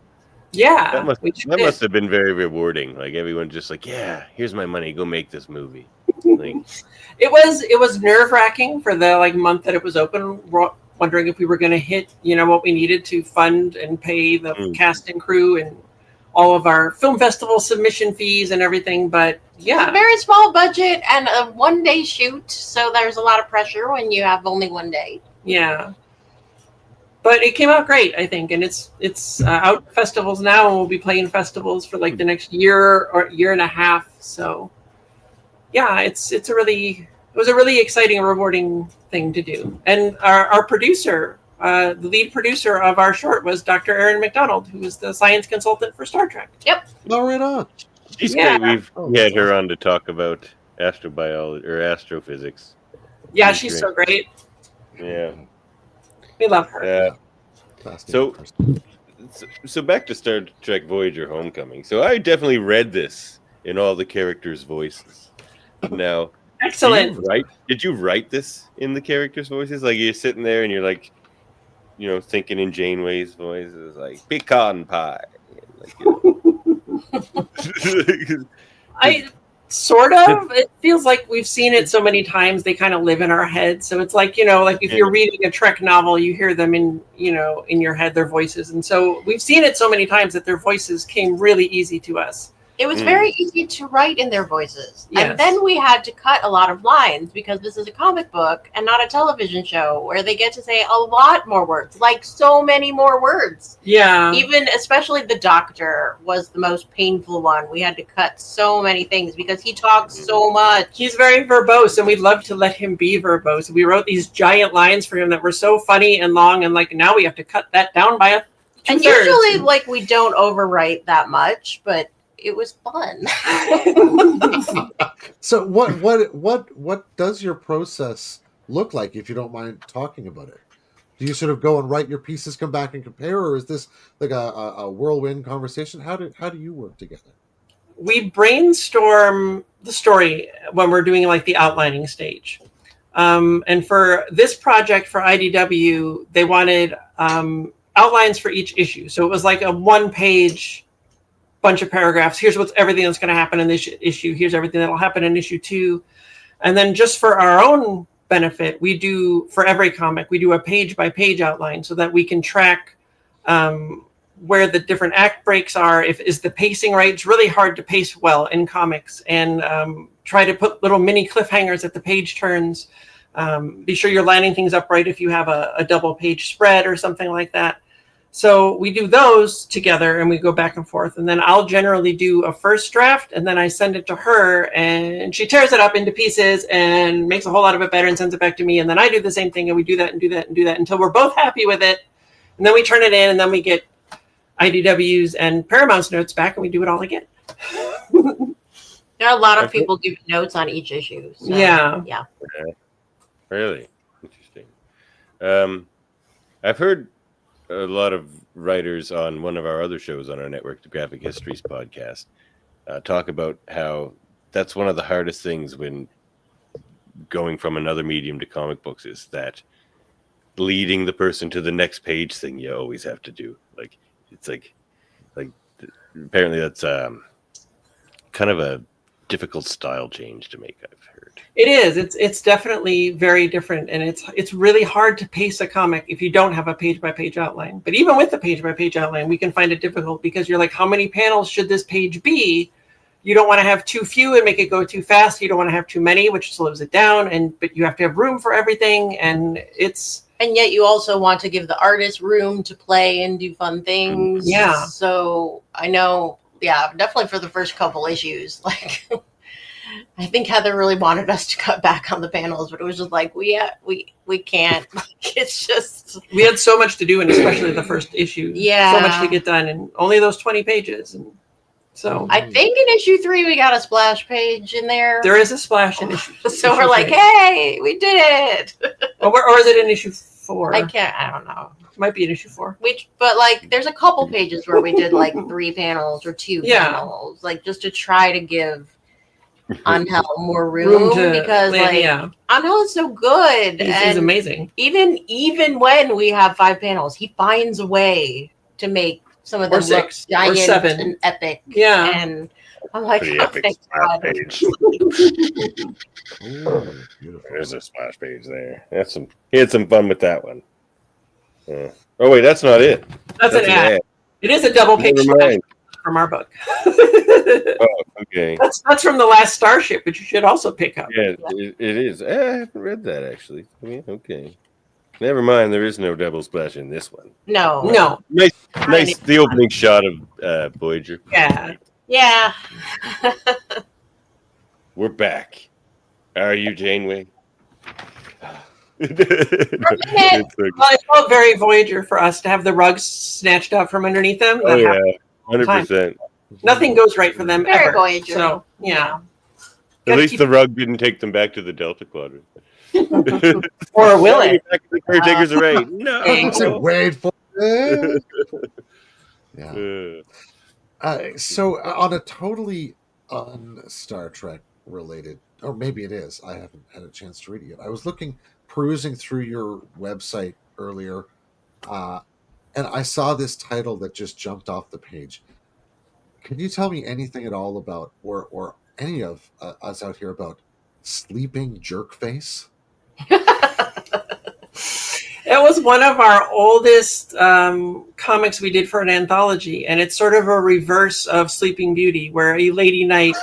Speaker 3: Yeah,
Speaker 1: that must have been very rewarding. Like everyone's just like, yeah, here's my money, go make this movie. Like,
Speaker 3: it was nerve-wracking for the month that it was open, wondering if we were going to hit what we needed to fund and pay the cast and crew and all of our film festival submission fees and everything. But yeah,
Speaker 4: It's a very small budget and a one-day shoot, so there's a lot of pressure when you have only one day.
Speaker 3: Yeah. But it came out great, I think, and it's out at festivals now, and we'll be playing festivals for like the next year or year and a half. So, yeah, it was a really exciting and rewarding thing to do. And our producer, the lead producer of our short, was Dr. Erin McDonald, who was the science consultant for Star Trek.
Speaker 4: Yep.
Speaker 2: Oh, right on.
Speaker 1: she's great. We've had her on to talk about astrobiology or astrophysics.
Speaker 3: Yeah, she's so great.
Speaker 1: Yeah.
Speaker 3: We love her.
Speaker 1: So back to Star Trek Voyager Homecoming. So I definitely read this in all the characters' voices. Now,
Speaker 3: Excellent.
Speaker 1: Did you write this in the characters' voices? Like you're sitting there and you're like, thinking in Janeway's voice, it's like pecan pie.
Speaker 3: I sort of. It feels like we've seen it so many times. They kind of live in our head. So it's like like if you're reading a Trek novel, you hear them in your head, their voices, and so we've seen it so many times that their voices came really easy to us.
Speaker 4: It was very easy to write in their voices.
Speaker 3: Yes.
Speaker 4: And then we had to cut a lot of lines because this is a comic book and not a television show where they get to say a lot more words, like so many more words.
Speaker 3: Yeah.
Speaker 4: Even especially the Doctor was the most painful one. We had to cut so many things because he talks so much.
Speaker 3: He's very verbose, and we'd love to let him be verbose. We wrote these giant lines for him that were so funny and long, and now we have to cut that down by a
Speaker 4: And
Speaker 3: two-thirds.
Speaker 4: usually we don't overwrite that much, but it was fun.
Speaker 2: So what does your process look like, if you don't mind talking about it? Do you sort of go and write your pieces, come back and compare, or is this like a whirlwind conversation? How do you work together?
Speaker 3: We brainstorm the story when we're doing the outlining stage. And for this project for IDW, they wanted outlines for each issue. So it was like a 1-page bunch of paragraphs. Here's everything that's going to happen in this issue. Here's everything that'll happen in issue 2. And then just for our own benefit, for every comic, we do a page by page outline so that we can track where the different act breaks are. Is the pacing right? It's really hard to pace well in comics, and try to put little mini cliffhangers at the page turns. Be sure you're lining things up right if you have a double page spread or something like that. So we do those together and we go back and forth. And then I'll generally do a first draft and then I send it to her and she tears it up into pieces and makes a whole lot of it better and sends it back to me. And then I do the same thing and we do that and do that and do that until we're both happy with it. And then we turn it in and then we get IDWs and Paramount's notes back and we do it all again.
Speaker 4: There are a lot of people giving notes on each issue. So,
Speaker 3: yeah.
Speaker 1: Really interesting. I've heard a lot of writers on one of our other shows on our network, the Graphic Histories podcast, talk about how that's one of the hardest things when going from another medium to comic books is that leading the person to the next page thing you always have to do. Like it's like apparently that's kind of a difficult style change to make, I've heard.
Speaker 3: It is. It's definitely very different, and it's really hard to pace a comic if you don't have a page-by-page outline. But even with the page-by-page outline, we can find it difficult because you're like, how many panels should this page be? You don't want to have too few and make it go too fast. You don't want to have too many, which slows it down. But you have to have room for everything, and
Speaker 4: yet you also want to give the artist room to play and do fun things.
Speaker 3: Yeah.
Speaker 4: So I know, definitely for the first couple issues, like I think Heather really wanted us to cut back on the panels, but it was just like we can't. Like, it's just
Speaker 3: we had so much to do, and especially the first issue.
Speaker 4: Yeah.
Speaker 3: So much to get done, and only those 20 pages. And so
Speaker 4: I think in issue 3 we got a splash page in there.
Speaker 3: There is a splash in issue.
Speaker 4: So we're like, hey, we did it.
Speaker 3: Or is it in issue 4?
Speaker 4: I don't know.
Speaker 3: Might be in issue 4.
Speaker 4: But like, there's a couple pages where we did like 3 panels or 2 panels, like just to try to give Angel more room because Angel is so good.
Speaker 3: He's amazing.
Speaker 4: Even when we have 5 panels, he finds a way to make some of them look giant
Speaker 3: or 7
Speaker 4: and epic.
Speaker 3: Yeah,
Speaker 4: and I'm like,
Speaker 1: epic splash page.
Speaker 2: Ooh, beautiful.
Speaker 1: There's a splash page there. He had some fun with that one. Oh wait, that's not it.
Speaker 3: That's an ad. It is a double page from our book.
Speaker 1: Oh, okay.
Speaker 3: That's from the last Starship, which you should also pick up.
Speaker 1: Yeah, it is. I haven't read that actually. I mean, okay. Never mind. There is no double splash in this one.
Speaker 4: No.
Speaker 1: Nice. The opening shot of Voyager.
Speaker 3: Yeah.
Speaker 1: We're back. Are you Janeway?
Speaker 3: It felt very Voyager for us to have the rugs snatched out from underneath them.
Speaker 1: Oh yeah, 100%.
Speaker 3: Nothing goes right for them
Speaker 4: very
Speaker 3: ever.
Speaker 4: Voyager.
Speaker 3: So yeah.
Speaker 1: At least the rug didn't take them back to the Delta Quadrant.
Speaker 3: Or will it?
Speaker 1: Back to the caretakers array. No.
Speaker 2: Wait for it. Yeah. So on a totally un-Star Trek related, or maybe it is, I haven't had a chance to read it yet. I was perusing through your website earlier, and I saw this title that just jumped off the page. Can you tell me anything at all about, or any of us out here about Sleeping Jerkface?
Speaker 3: It was one of our oldest comics we did for an anthology, and it's sort of a reverse of Sleeping Beauty, where a lady knight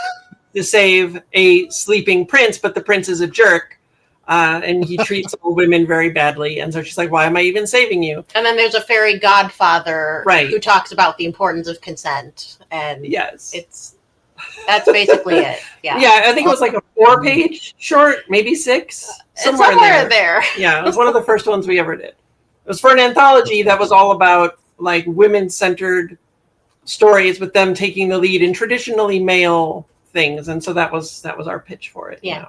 Speaker 3: to save a sleeping prince, but the prince is a jerk, and he treats all women very badly, and so she's like, why am I even saving you?
Speaker 4: And then there's a fairy godfather who talks about the importance of consent, and that's basically it. Yeah,
Speaker 3: I think it was like a 4-page short, maybe 6, somewhere
Speaker 4: there.
Speaker 3: Yeah, it was one of the first ones we ever did. It was for an anthology that was all about like women-centered stories with them taking the lead in traditionally male things, and so that was our pitch for it.
Speaker 4: Yeah.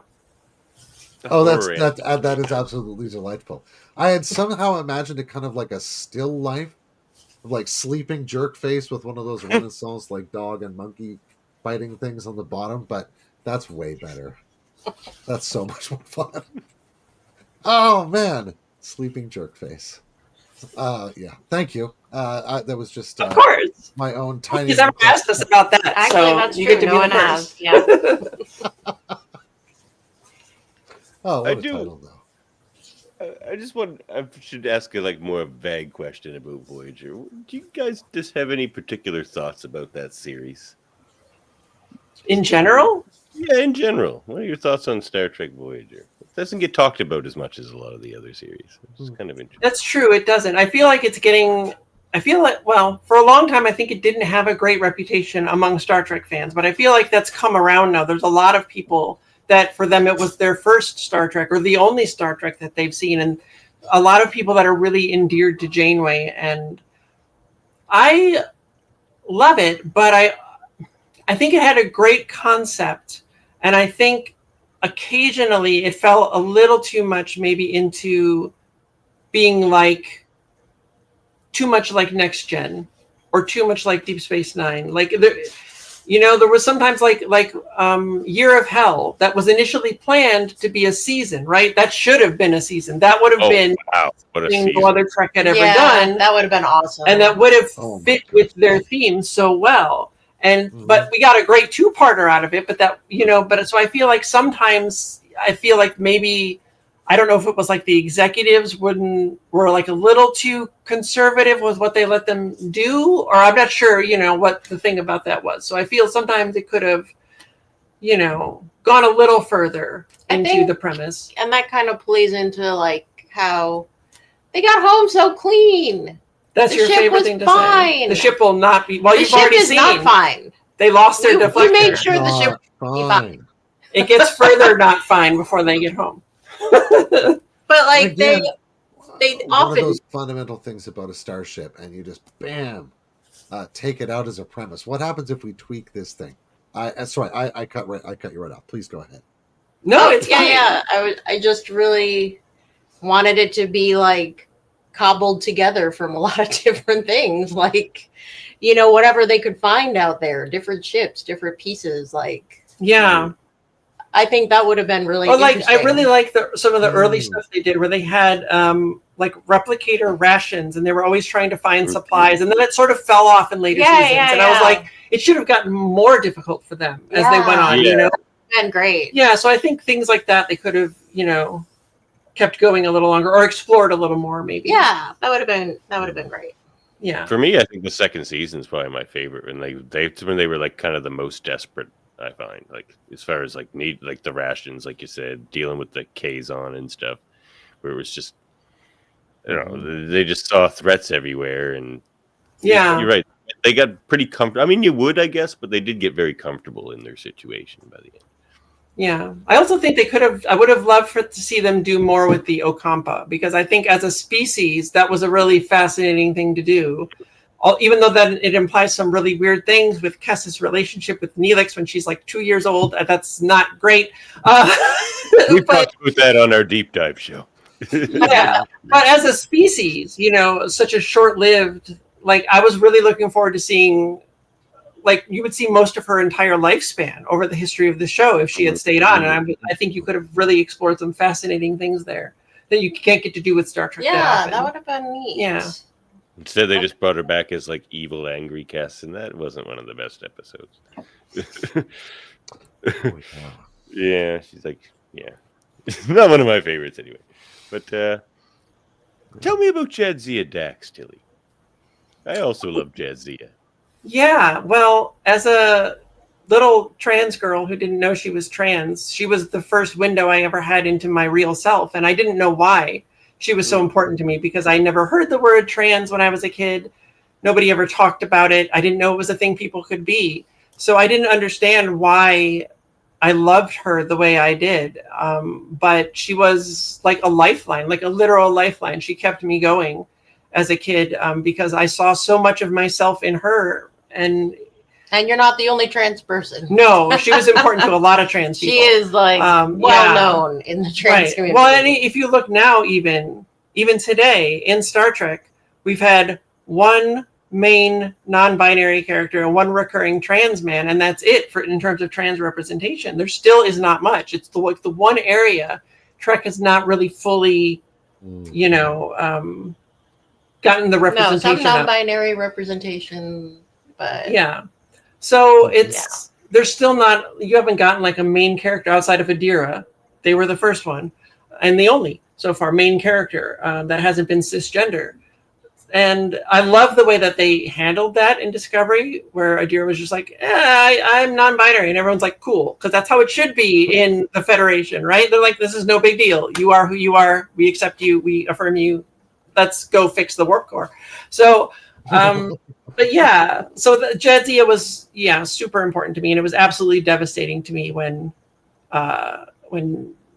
Speaker 2: Oh, that is absolutely delightful. I had somehow imagined it kind of like a still life, like Sleeping Jerkface with one of those Renaissance like dog and monkey fighting things on the bottom, but that's way better. That's so much more fun. Oh man, Sleeping Jerkface. Yeah, thank you. That was just
Speaker 3: of course
Speaker 2: my own tiny.
Speaker 3: Nobody's ever asked us about that.
Speaker 4: Actually,
Speaker 3: so
Speaker 4: that's
Speaker 3: you
Speaker 4: true.
Speaker 3: get to
Speaker 4: No
Speaker 3: be
Speaker 4: one
Speaker 3: the first.
Speaker 4: has. Yeah.
Speaker 2: Oh, what a title, though.
Speaker 1: I just want. I should ask a more vague question about Voyager. Do you guys just have any particular thoughts about that series?
Speaker 3: In general?
Speaker 1: Yeah, in general. What are your thoughts on Star Trek Voyager? It doesn't get talked about as much as a lot of the other series. It's kind of interesting.
Speaker 3: That's true. It doesn't. I feel like it's getting. I feel like, well, for a long time, I think it didn't have a great reputation among Star Trek fans, but I feel like that's come around now. There's a lot of people that for them, it was their first Star Trek or the only Star Trek that they've seen. And a lot of people that are really endeared to Janeway. And I love it, but I think it had a great concept. And I think occasionally it fell a little too much maybe into being like too much like Next Gen or too much like Deep Space Nine. Like there was sometimes like Year of Hell that was initially planned to be a season, right? That should have been a season. That would have been
Speaker 1: what a
Speaker 3: no other Trek had ever done.
Speaker 4: That would have been awesome.
Speaker 3: And that would have fit with their theme so well. And but we got a great two-parter out of it. But that so I feel like sometimes maybe I don't know if it was like the executives were like a little too conservative with what they let them do, or I'm not sure, what the thing about that was. So I feel sometimes it could have, gone a little further into the premise.
Speaker 4: And that kind of plays into like how they got home so clean.
Speaker 3: That's your favorite thing to say. The ship will not be. Well, you've already seen.
Speaker 4: The ship is not fine.
Speaker 3: They lost their deflector.
Speaker 4: We made sure the ship
Speaker 2: was
Speaker 4: fine.
Speaker 3: It gets further not fine before they get home.
Speaker 4: But like again, they
Speaker 2: one
Speaker 4: often
Speaker 2: of those fundamental things about a starship, and you just bam, take it out as a premise. What happens if we tweak this thing? I cut you right off. Please go ahead.
Speaker 3: No, it's fine.
Speaker 4: Yeah. I just really wanted it to be like cobbled together from a lot of different things, like whatever they could find out there, different ships, different pieces, like I think that would have been really interesting.
Speaker 3: I really like some of the early stuff they did where they had like replicator rations and they were always trying to find supplies, and then it sort of fell off in later seasons. And I was like, it should have gotten more difficult for them as they went on,
Speaker 4: And great.
Speaker 3: Yeah, so I think things like that they could have, kept going a little longer or explored a little more maybe.
Speaker 4: Yeah, that would have been great.
Speaker 3: Yeah.
Speaker 1: For me, I think the second season is probably my favorite, and when they were like kind of the most desperate. I find like as far as like need like the rations, like you said, dealing with the Kazon and stuff, where it was just they just saw threats everywhere, and you're right. They got pretty comfortable. I mean, you would, I guess, but they did get very comfortable in their situation by the end.
Speaker 3: Yeah, I also think I would have loved to see them do more with the Okampa, because I think as a species that was a really fascinating thing to do. Even though that it implies some really weird things with Kess's relationship with Neelix when she's like 2 years old, that's not great.
Speaker 1: We talked about that on our deep dive show.
Speaker 3: Yeah, but as a species, such a short-lived. Like I was really looking forward to seeing, like you would see most of her entire lifespan over the history of the show if she had stayed on, and I think you could have really explored some fascinating things there that you can't get to do with Star Trek.
Speaker 4: Yeah, that would have been neat.
Speaker 3: Yeah.
Speaker 1: Instead, they just brought her back as like evil, angry Cass, and that wasn't one of the best episodes. Yeah, she's like, not one of my favorites anyway. But tell me about Jadzia Dax, Tilly. I also love Jadzia.
Speaker 3: Yeah, well, as a little trans girl who didn't know she was trans, she was the first window I ever had into my real self, and I didn't know why she was so important to me, because I never heard the word trans when I was a kid. Nobody ever talked about it. I didn't know it was a thing people could be. So I didn't understand why I loved her the way I did. But she was like a lifeline, like a literal lifeline. She kept me going as a kid because I saw so much of myself in her. And
Speaker 4: you're not the only trans person.
Speaker 3: No, she was important to a lot of trans people.
Speaker 4: She is like known in the trans community.
Speaker 3: Well, and if you look now, even today in Star Trek, we've had one main non-binary character and one recurring trans man, and that's it in terms of trans representation. There still is not much. It's the one area Trek has not really fully, gotten the representation.
Speaker 4: No, some non-binary representation, but
Speaker 3: yeah. So there's still not, you haven't gotten like a main character outside of Adira. They were the first one and the only. so far, main character that hasn't been cisgender. And I love the way that they handled that in Discovery, where Adira was just like, I'm non-binary. And everyone's like, cool, because that's how it should be in the Federation, right? They're like, this is no big deal. You are who you are. We accept you. We affirm you. Let's go fix the warp core. So, but yeah, so Jadzia was, super important to me. And it was absolutely devastating to me when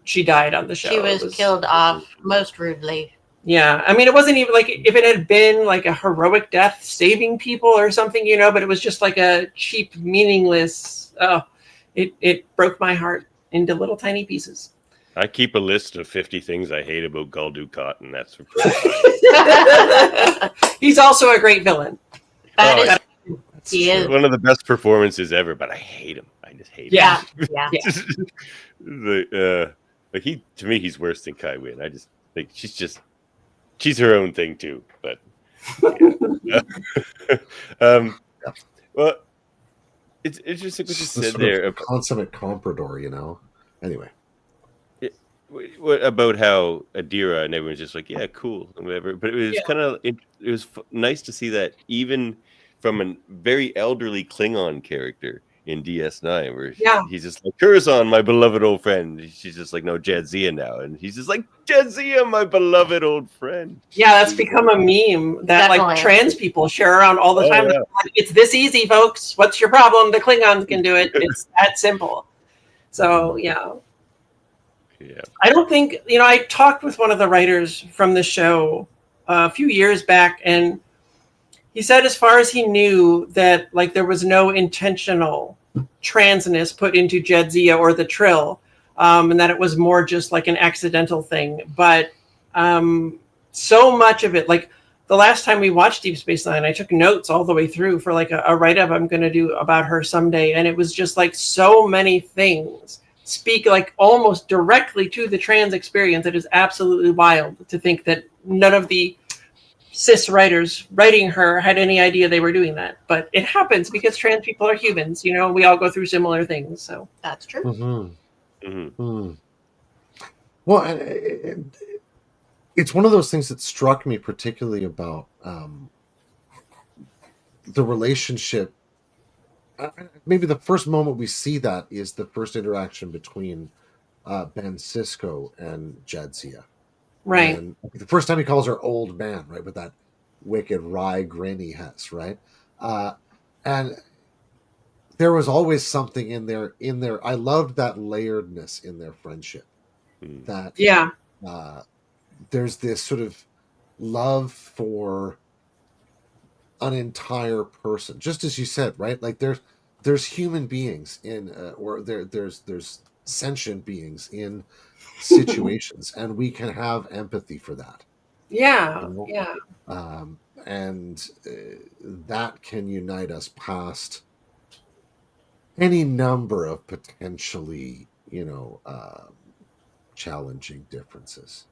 Speaker 3: she died on the show.
Speaker 4: She was killed off most rudely.
Speaker 3: Yeah, I mean, it wasn't even like if it had been like a heroic death saving people or something, but it was just like a cheap, meaningless. Oh, it broke my heart into little tiny pieces.
Speaker 1: I keep a list of 50 things I hate about Gul Dukat, and that's
Speaker 3: He's also a great villain.
Speaker 4: He is
Speaker 1: one of the best performances ever, but I hate him. I just hate
Speaker 3: him.
Speaker 4: Yeah.
Speaker 1: Like to me, he's worse than Kai Wynn. I just think she's her own thing too, but well, it's interesting what you said there.
Speaker 2: Consummate comprador, Anyway,
Speaker 1: what about how Adira and everyone's just like, yeah, cool, and whatever. But it was kind of it was nice to see that even from a very elderly Klingon character in DS9, where he's just like, Curzon, my beloved old friend. She's just like, no, Jadzia now. And he's just like, Jadzia, my beloved old friend.
Speaker 3: Yeah, that's become a meme that like trans people share around all the time. Yeah. Like, it's this easy, folks. What's your problem? The Klingons can do it. It's that simple. So, yeah. I don't think, I talked with one of the writers from the show a few years back, and he said as far as he knew that like there was no intentional transness put into Jadzia or the Trill, and that it was more just like an accidental thing. But so much of it, like the last time we watched Deep Space Nine, I took notes all the way through for like a write-up I'm going to do about her someday. And it was just like so many things speak like almost directly to the trans experience. It is absolutely wild to think that none of the cis writers writing her had any idea they were doing that, but it happens because trans people are humans. We all go through similar things, so
Speaker 4: that's true.
Speaker 2: Well, and it's one of those things that struck me particularly about the relationship. Maybe the first moment we see that is the first interaction between Ben Sisko and Jadzia.
Speaker 3: Right.
Speaker 2: And the first time he calls her old man, right, with that wicked wry grin he has, right? And there was always something in there. I loved that layeredness in their friendship. That there's this sort of love for an entire person, just as you said, right? Like there's human beings in, or there's sentient beings in situations, and we can have empathy for that. And that can unite us past any number of potentially, challenging differences.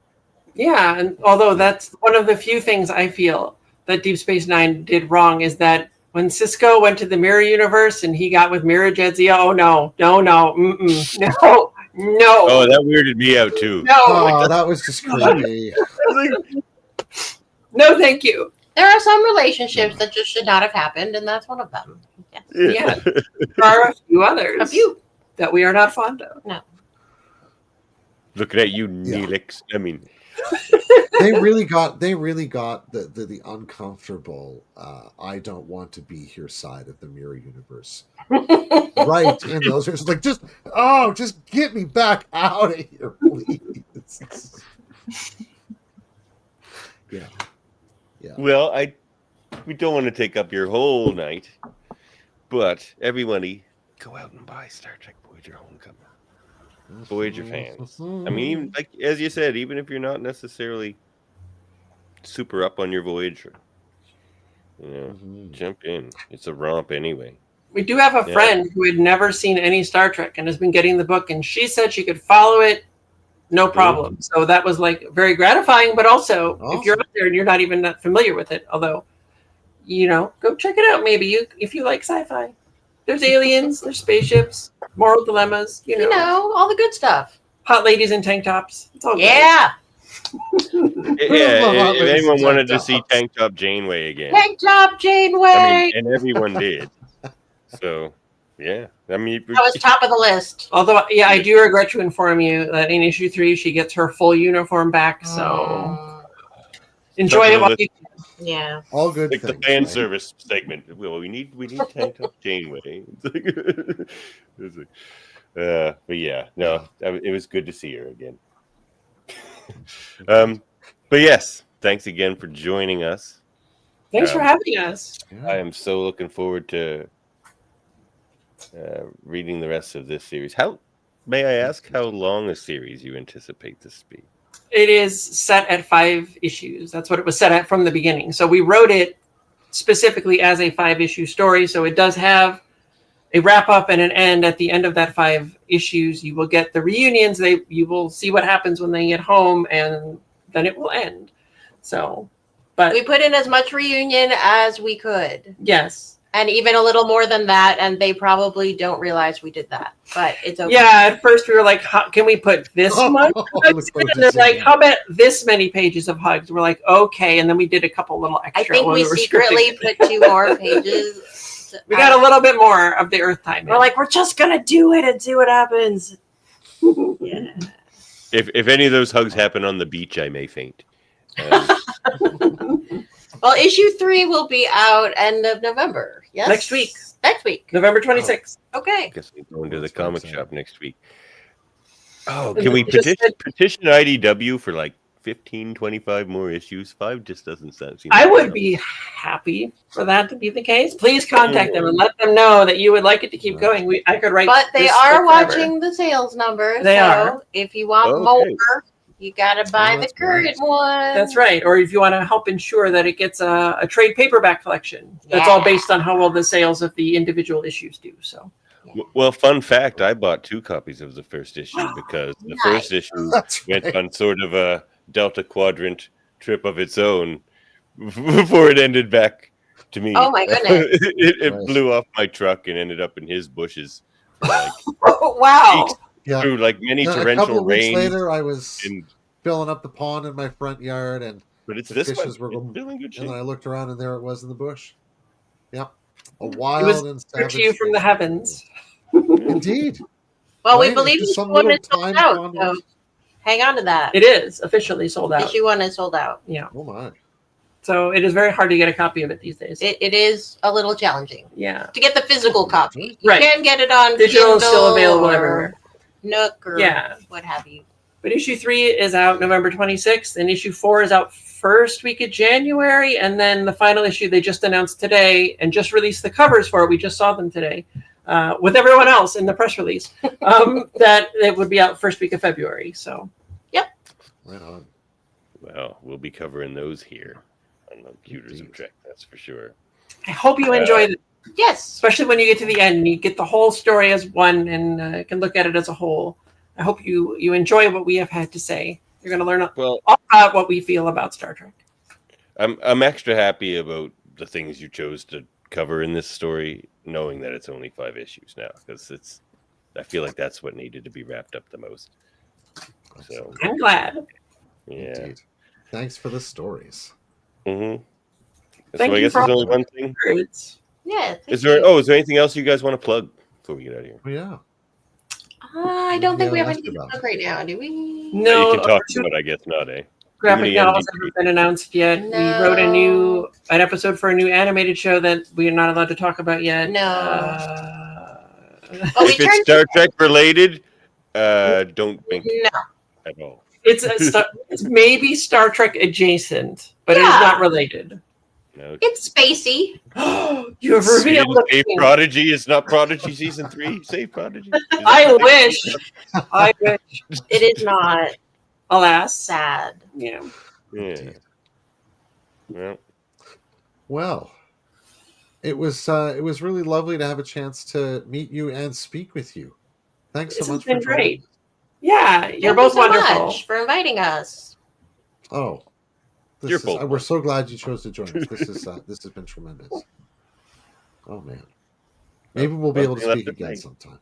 Speaker 3: Yeah, and although that's one of the few things I feel that Deep Space Nine did wrong is that when Sisko went to the Mirror Universe and he got with Mirror Jadzia, no.
Speaker 1: Oh, that weirded me out too.
Speaker 3: No,
Speaker 2: that was just creepy.
Speaker 3: No, thank you.
Speaker 4: There are some relationships that just should not have happened, and that's one of them.
Speaker 3: Yeah. There are a few others.
Speaker 4: A few
Speaker 3: that we are not fond of.
Speaker 4: No.
Speaker 1: Looking at you, Neelix. I mean,
Speaker 2: they really got the uncomfortable I don't want to be here side of the Mirror Universe. Right. And those are like, just get me back out of here, please. Yeah.
Speaker 1: Well, we don't want to take up your whole night, but everybody go out and buy Star Trek Voyager Homecoming. Voyager fans. I mean, even, like as you said, even if you're not necessarily super up on your Voyager, jump in. It's a romp anyway.
Speaker 3: We do have a friend who had never seen any Star Trek and has been getting the book, and she said she could follow it no problem. So that was like very gratifying, but also if you're out there and you're not even that familiar with it, although, go check it out. Maybe if you like sci-fi. There's aliens, there's spaceships, moral dilemmas,
Speaker 4: all the good stuff.
Speaker 3: Hot ladies in tank tops. It's all good.
Speaker 4: Yeah.
Speaker 1: Yeah, if anyone wanted to see Tank Top Janeway again,
Speaker 4: Tank Top Janeway.
Speaker 1: I mean, and everyone did. So, yeah, I mean,
Speaker 4: That was top of the list.
Speaker 3: Although, yeah, I do regret to inform you that in issue 3 she gets her full uniform back. So enjoy it while you can.
Speaker 4: Yeah,
Speaker 2: all good.
Speaker 1: Like
Speaker 2: things,
Speaker 1: the fan
Speaker 2: right?
Speaker 1: service segment. Well, we need Tank Top Janeway. But yeah, no, it was good to see her again. But yes, thanks again for joining us.
Speaker 3: Thanks for having us.
Speaker 1: I am so looking forward to reading the rest of this series. May I ask how long a series you anticipate this to be?
Speaker 3: It is set at 5 issues. That's what it was set at from the beginning. So we wrote it specifically as a 5-issue story. So it does have a wrap up and an end. At the end of that 5 issues, you will get the reunions. You will see what happens when they get home, and then it will end. So, but
Speaker 4: we put in as much reunion as we could.
Speaker 3: Yes.
Speaker 4: And even a little more than that, and they probably don't realize we did that. But it's okay.
Speaker 3: Yeah, at first we were like, can we put this much? And they're like, how about this many pages of hugs? We're like, okay. And then we did a couple little extra.
Speaker 4: I think we
Speaker 3: were
Speaker 4: secretly
Speaker 3: scripting.
Speaker 4: put 2 more pages.
Speaker 3: We got a little bit more of the Earth time.
Speaker 4: We're like, we're just going to do it and see what happens. Yeah.
Speaker 1: If any of those hugs happen on the beach, I may faint.
Speaker 4: Well, issue 3 will be out end of November. Yes.
Speaker 3: Next week.
Speaker 4: Next week.
Speaker 3: November 26th.
Speaker 4: Okay.
Speaker 1: I guess I'm going to the comic shop next week. Oh,
Speaker 3: And
Speaker 1: can we
Speaker 3: just
Speaker 1: petition IDW for like 15, 25 more issues? 5 just doesn't seem
Speaker 3: I
Speaker 1: like
Speaker 3: would
Speaker 1: enough.
Speaker 3: be happy for that to be the case. Please contact them and let them know that you would like it to keep going. I could write.
Speaker 4: But they
Speaker 3: this
Speaker 4: are
Speaker 3: forever.
Speaker 4: watching the sales numbers.
Speaker 3: They
Speaker 4: so
Speaker 3: are.
Speaker 4: If you want
Speaker 1: Okay.
Speaker 4: more, you got to buy the
Speaker 2: that's
Speaker 4: current
Speaker 2: nice.
Speaker 4: one.
Speaker 3: That's right. Or if you want to help ensure that it gets a trade paperback collection, that's all
Speaker 4: Yeah.
Speaker 3: based on how well the sales of the individual issues do. So
Speaker 1: Well, fun fact, I bought 2 copies of the first issue because the
Speaker 4: Nice.
Speaker 1: first issue
Speaker 2: That's
Speaker 1: went
Speaker 2: right.
Speaker 1: on sort of a Delta Quadrant trip of its own before it ended back to me.
Speaker 4: Oh, my goodness.
Speaker 1: it
Speaker 2: Nice.
Speaker 1: blew off my truck and ended up in his bushes for like
Speaker 4: Wow.
Speaker 1: weeks,
Speaker 2: Yeah.
Speaker 1: through like many
Speaker 2: A couple
Speaker 1: torrential
Speaker 2: of weeks
Speaker 1: rains.
Speaker 2: later, I was
Speaker 1: And,
Speaker 2: filling up the pond in my front yard, and
Speaker 1: but it's
Speaker 2: the
Speaker 1: this
Speaker 2: fishes
Speaker 1: one.
Speaker 2: were
Speaker 1: It's still in good
Speaker 2: and
Speaker 1: shape.
Speaker 2: then I looked around, and there it was in the bush. Yep, a
Speaker 3: it was
Speaker 2: wild and
Speaker 3: brought
Speaker 2: savage.
Speaker 3: to you from the heavens.
Speaker 2: Indeed.
Speaker 4: Well, we
Speaker 2: Right,
Speaker 4: believe
Speaker 2: just
Speaker 4: issue
Speaker 2: some
Speaker 4: 1
Speaker 2: little
Speaker 4: is sold
Speaker 2: time
Speaker 4: out.
Speaker 2: gone
Speaker 4: So
Speaker 2: with-
Speaker 4: hang on to that.
Speaker 3: It is officially sold out.
Speaker 4: Issue 1 is sold out.
Speaker 3: Yeah.
Speaker 2: Oh my!
Speaker 3: So it is very hard to get a copy of it these days.
Speaker 4: It is a little challenging
Speaker 3: Yeah.
Speaker 4: to get the physical copy. You
Speaker 3: Right.
Speaker 4: can get it on
Speaker 3: Digital is still
Speaker 4: Kindle
Speaker 3: available
Speaker 4: or
Speaker 3: everywhere.
Speaker 4: Nook or
Speaker 3: Yeah.
Speaker 4: what have you.
Speaker 3: But issue 3 is out November 26th, and issue 4 is out first week of January. And then the final issue they just announced today and just released the covers for it. We just saw them today with everyone else in the press release. That it would be out first week of February. So
Speaker 2: Right on.
Speaker 1: Well, we'll be covering those here on Locutors of
Speaker 2: Indeed.
Speaker 1: Trek, that's for sure.
Speaker 3: I hope you enjoy it,
Speaker 4: Yes.
Speaker 3: especially when you get to the end and you get the whole story as one and can look at it as a whole. I hope you enjoy what we have had to say. You're going to learn
Speaker 1: Well,
Speaker 3: all about what we feel about Star Trek.
Speaker 1: I'm extra happy about the things you chose to cover in this story, knowing that it's only 5 issues now, because I feel like that's what needed to be wrapped up the most. So
Speaker 3: I'm glad.
Speaker 1: yeah.
Speaker 2: Indeed. Thanks for the stories.
Speaker 1: Mm-hmm. So
Speaker 3: Thank
Speaker 1: I
Speaker 3: you
Speaker 1: guess
Speaker 3: for
Speaker 1: there's
Speaker 3: all
Speaker 1: only one thing.
Speaker 3: Words.
Speaker 4: Yeah.
Speaker 1: Is there anything else you guys want to plug before we get out of here?
Speaker 2: Oh yeah.
Speaker 4: I don't think we have
Speaker 2: Yeah,
Speaker 4: anything to
Speaker 2: ask
Speaker 4: plug right now, do we?
Speaker 3: No,
Speaker 1: you can talk
Speaker 3: two
Speaker 1: about it, I guess not, eh?
Speaker 3: graphic
Speaker 1: many
Speaker 3: novels
Speaker 1: NDP.
Speaker 3: haven't been announced yet.
Speaker 4: No.
Speaker 3: We wrote an episode for a new animated show that we are not allowed to talk about yet.
Speaker 4: No.
Speaker 3: Oh,
Speaker 4: we
Speaker 1: If it's
Speaker 4: turned
Speaker 1: Star Trek related, don't think
Speaker 4: no.
Speaker 1: at all.
Speaker 3: it's maybe Star Trek adjacent, but it is
Speaker 4: Yeah.
Speaker 3: not related.
Speaker 1: No.
Speaker 4: It's spacey.
Speaker 3: You have revealed the
Speaker 1: Save
Speaker 3: thing.
Speaker 1: Prodigy is not Prodigy season 3. Save Prodigy. Is that
Speaker 3: I
Speaker 1: the thing?
Speaker 3: wish. I wish.
Speaker 4: It is not
Speaker 3: Alas.
Speaker 4: sad.
Speaker 3: Yeah.
Speaker 1: Yeah.
Speaker 2: Indeed.
Speaker 1: Well,
Speaker 2: Well, it was really lovely to have a chance to meet you and speak with you. Thanks
Speaker 3: This
Speaker 2: so
Speaker 3: has
Speaker 2: much
Speaker 3: been
Speaker 2: for joining
Speaker 3: great.
Speaker 2: us.
Speaker 3: Yeah, you're
Speaker 4: Thank
Speaker 3: both
Speaker 4: you so
Speaker 3: wonderful.
Speaker 4: much for inviting us.
Speaker 2: Oh,
Speaker 1: You're both
Speaker 2: we're
Speaker 1: wonderful.
Speaker 2: so glad you chose to join us. This has been tremendous. Oh man, maybe we'll be able to
Speaker 1: Well,
Speaker 2: speak
Speaker 1: that's
Speaker 2: again
Speaker 1: okay.
Speaker 2: sometime.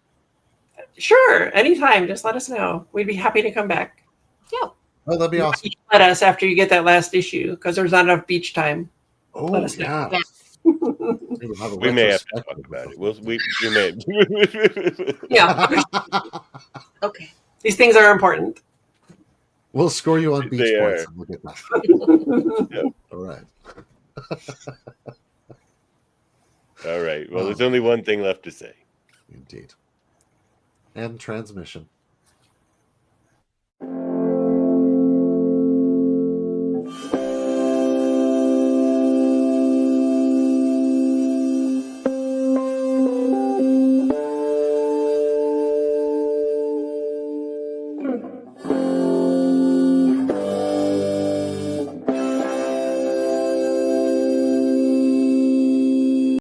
Speaker 3: Sure, anytime. Just let us know. We'd be happy to come back.
Speaker 2: Oh, that'd be awesome.
Speaker 3: Let us after you get that last issue because there's not enough beach time.
Speaker 2: Oh,
Speaker 3: Let us know.
Speaker 2: yeah.
Speaker 1: We may have to talk about it. We may.
Speaker 3: Yeah,
Speaker 4: Okay.
Speaker 3: these things are important.
Speaker 2: We'll score you on beach
Speaker 1: They
Speaker 2: points.
Speaker 1: are.
Speaker 2: And we'll get that. All right.
Speaker 1: All right. Well, there's only one thing left to say.
Speaker 2: Indeed. And transmission.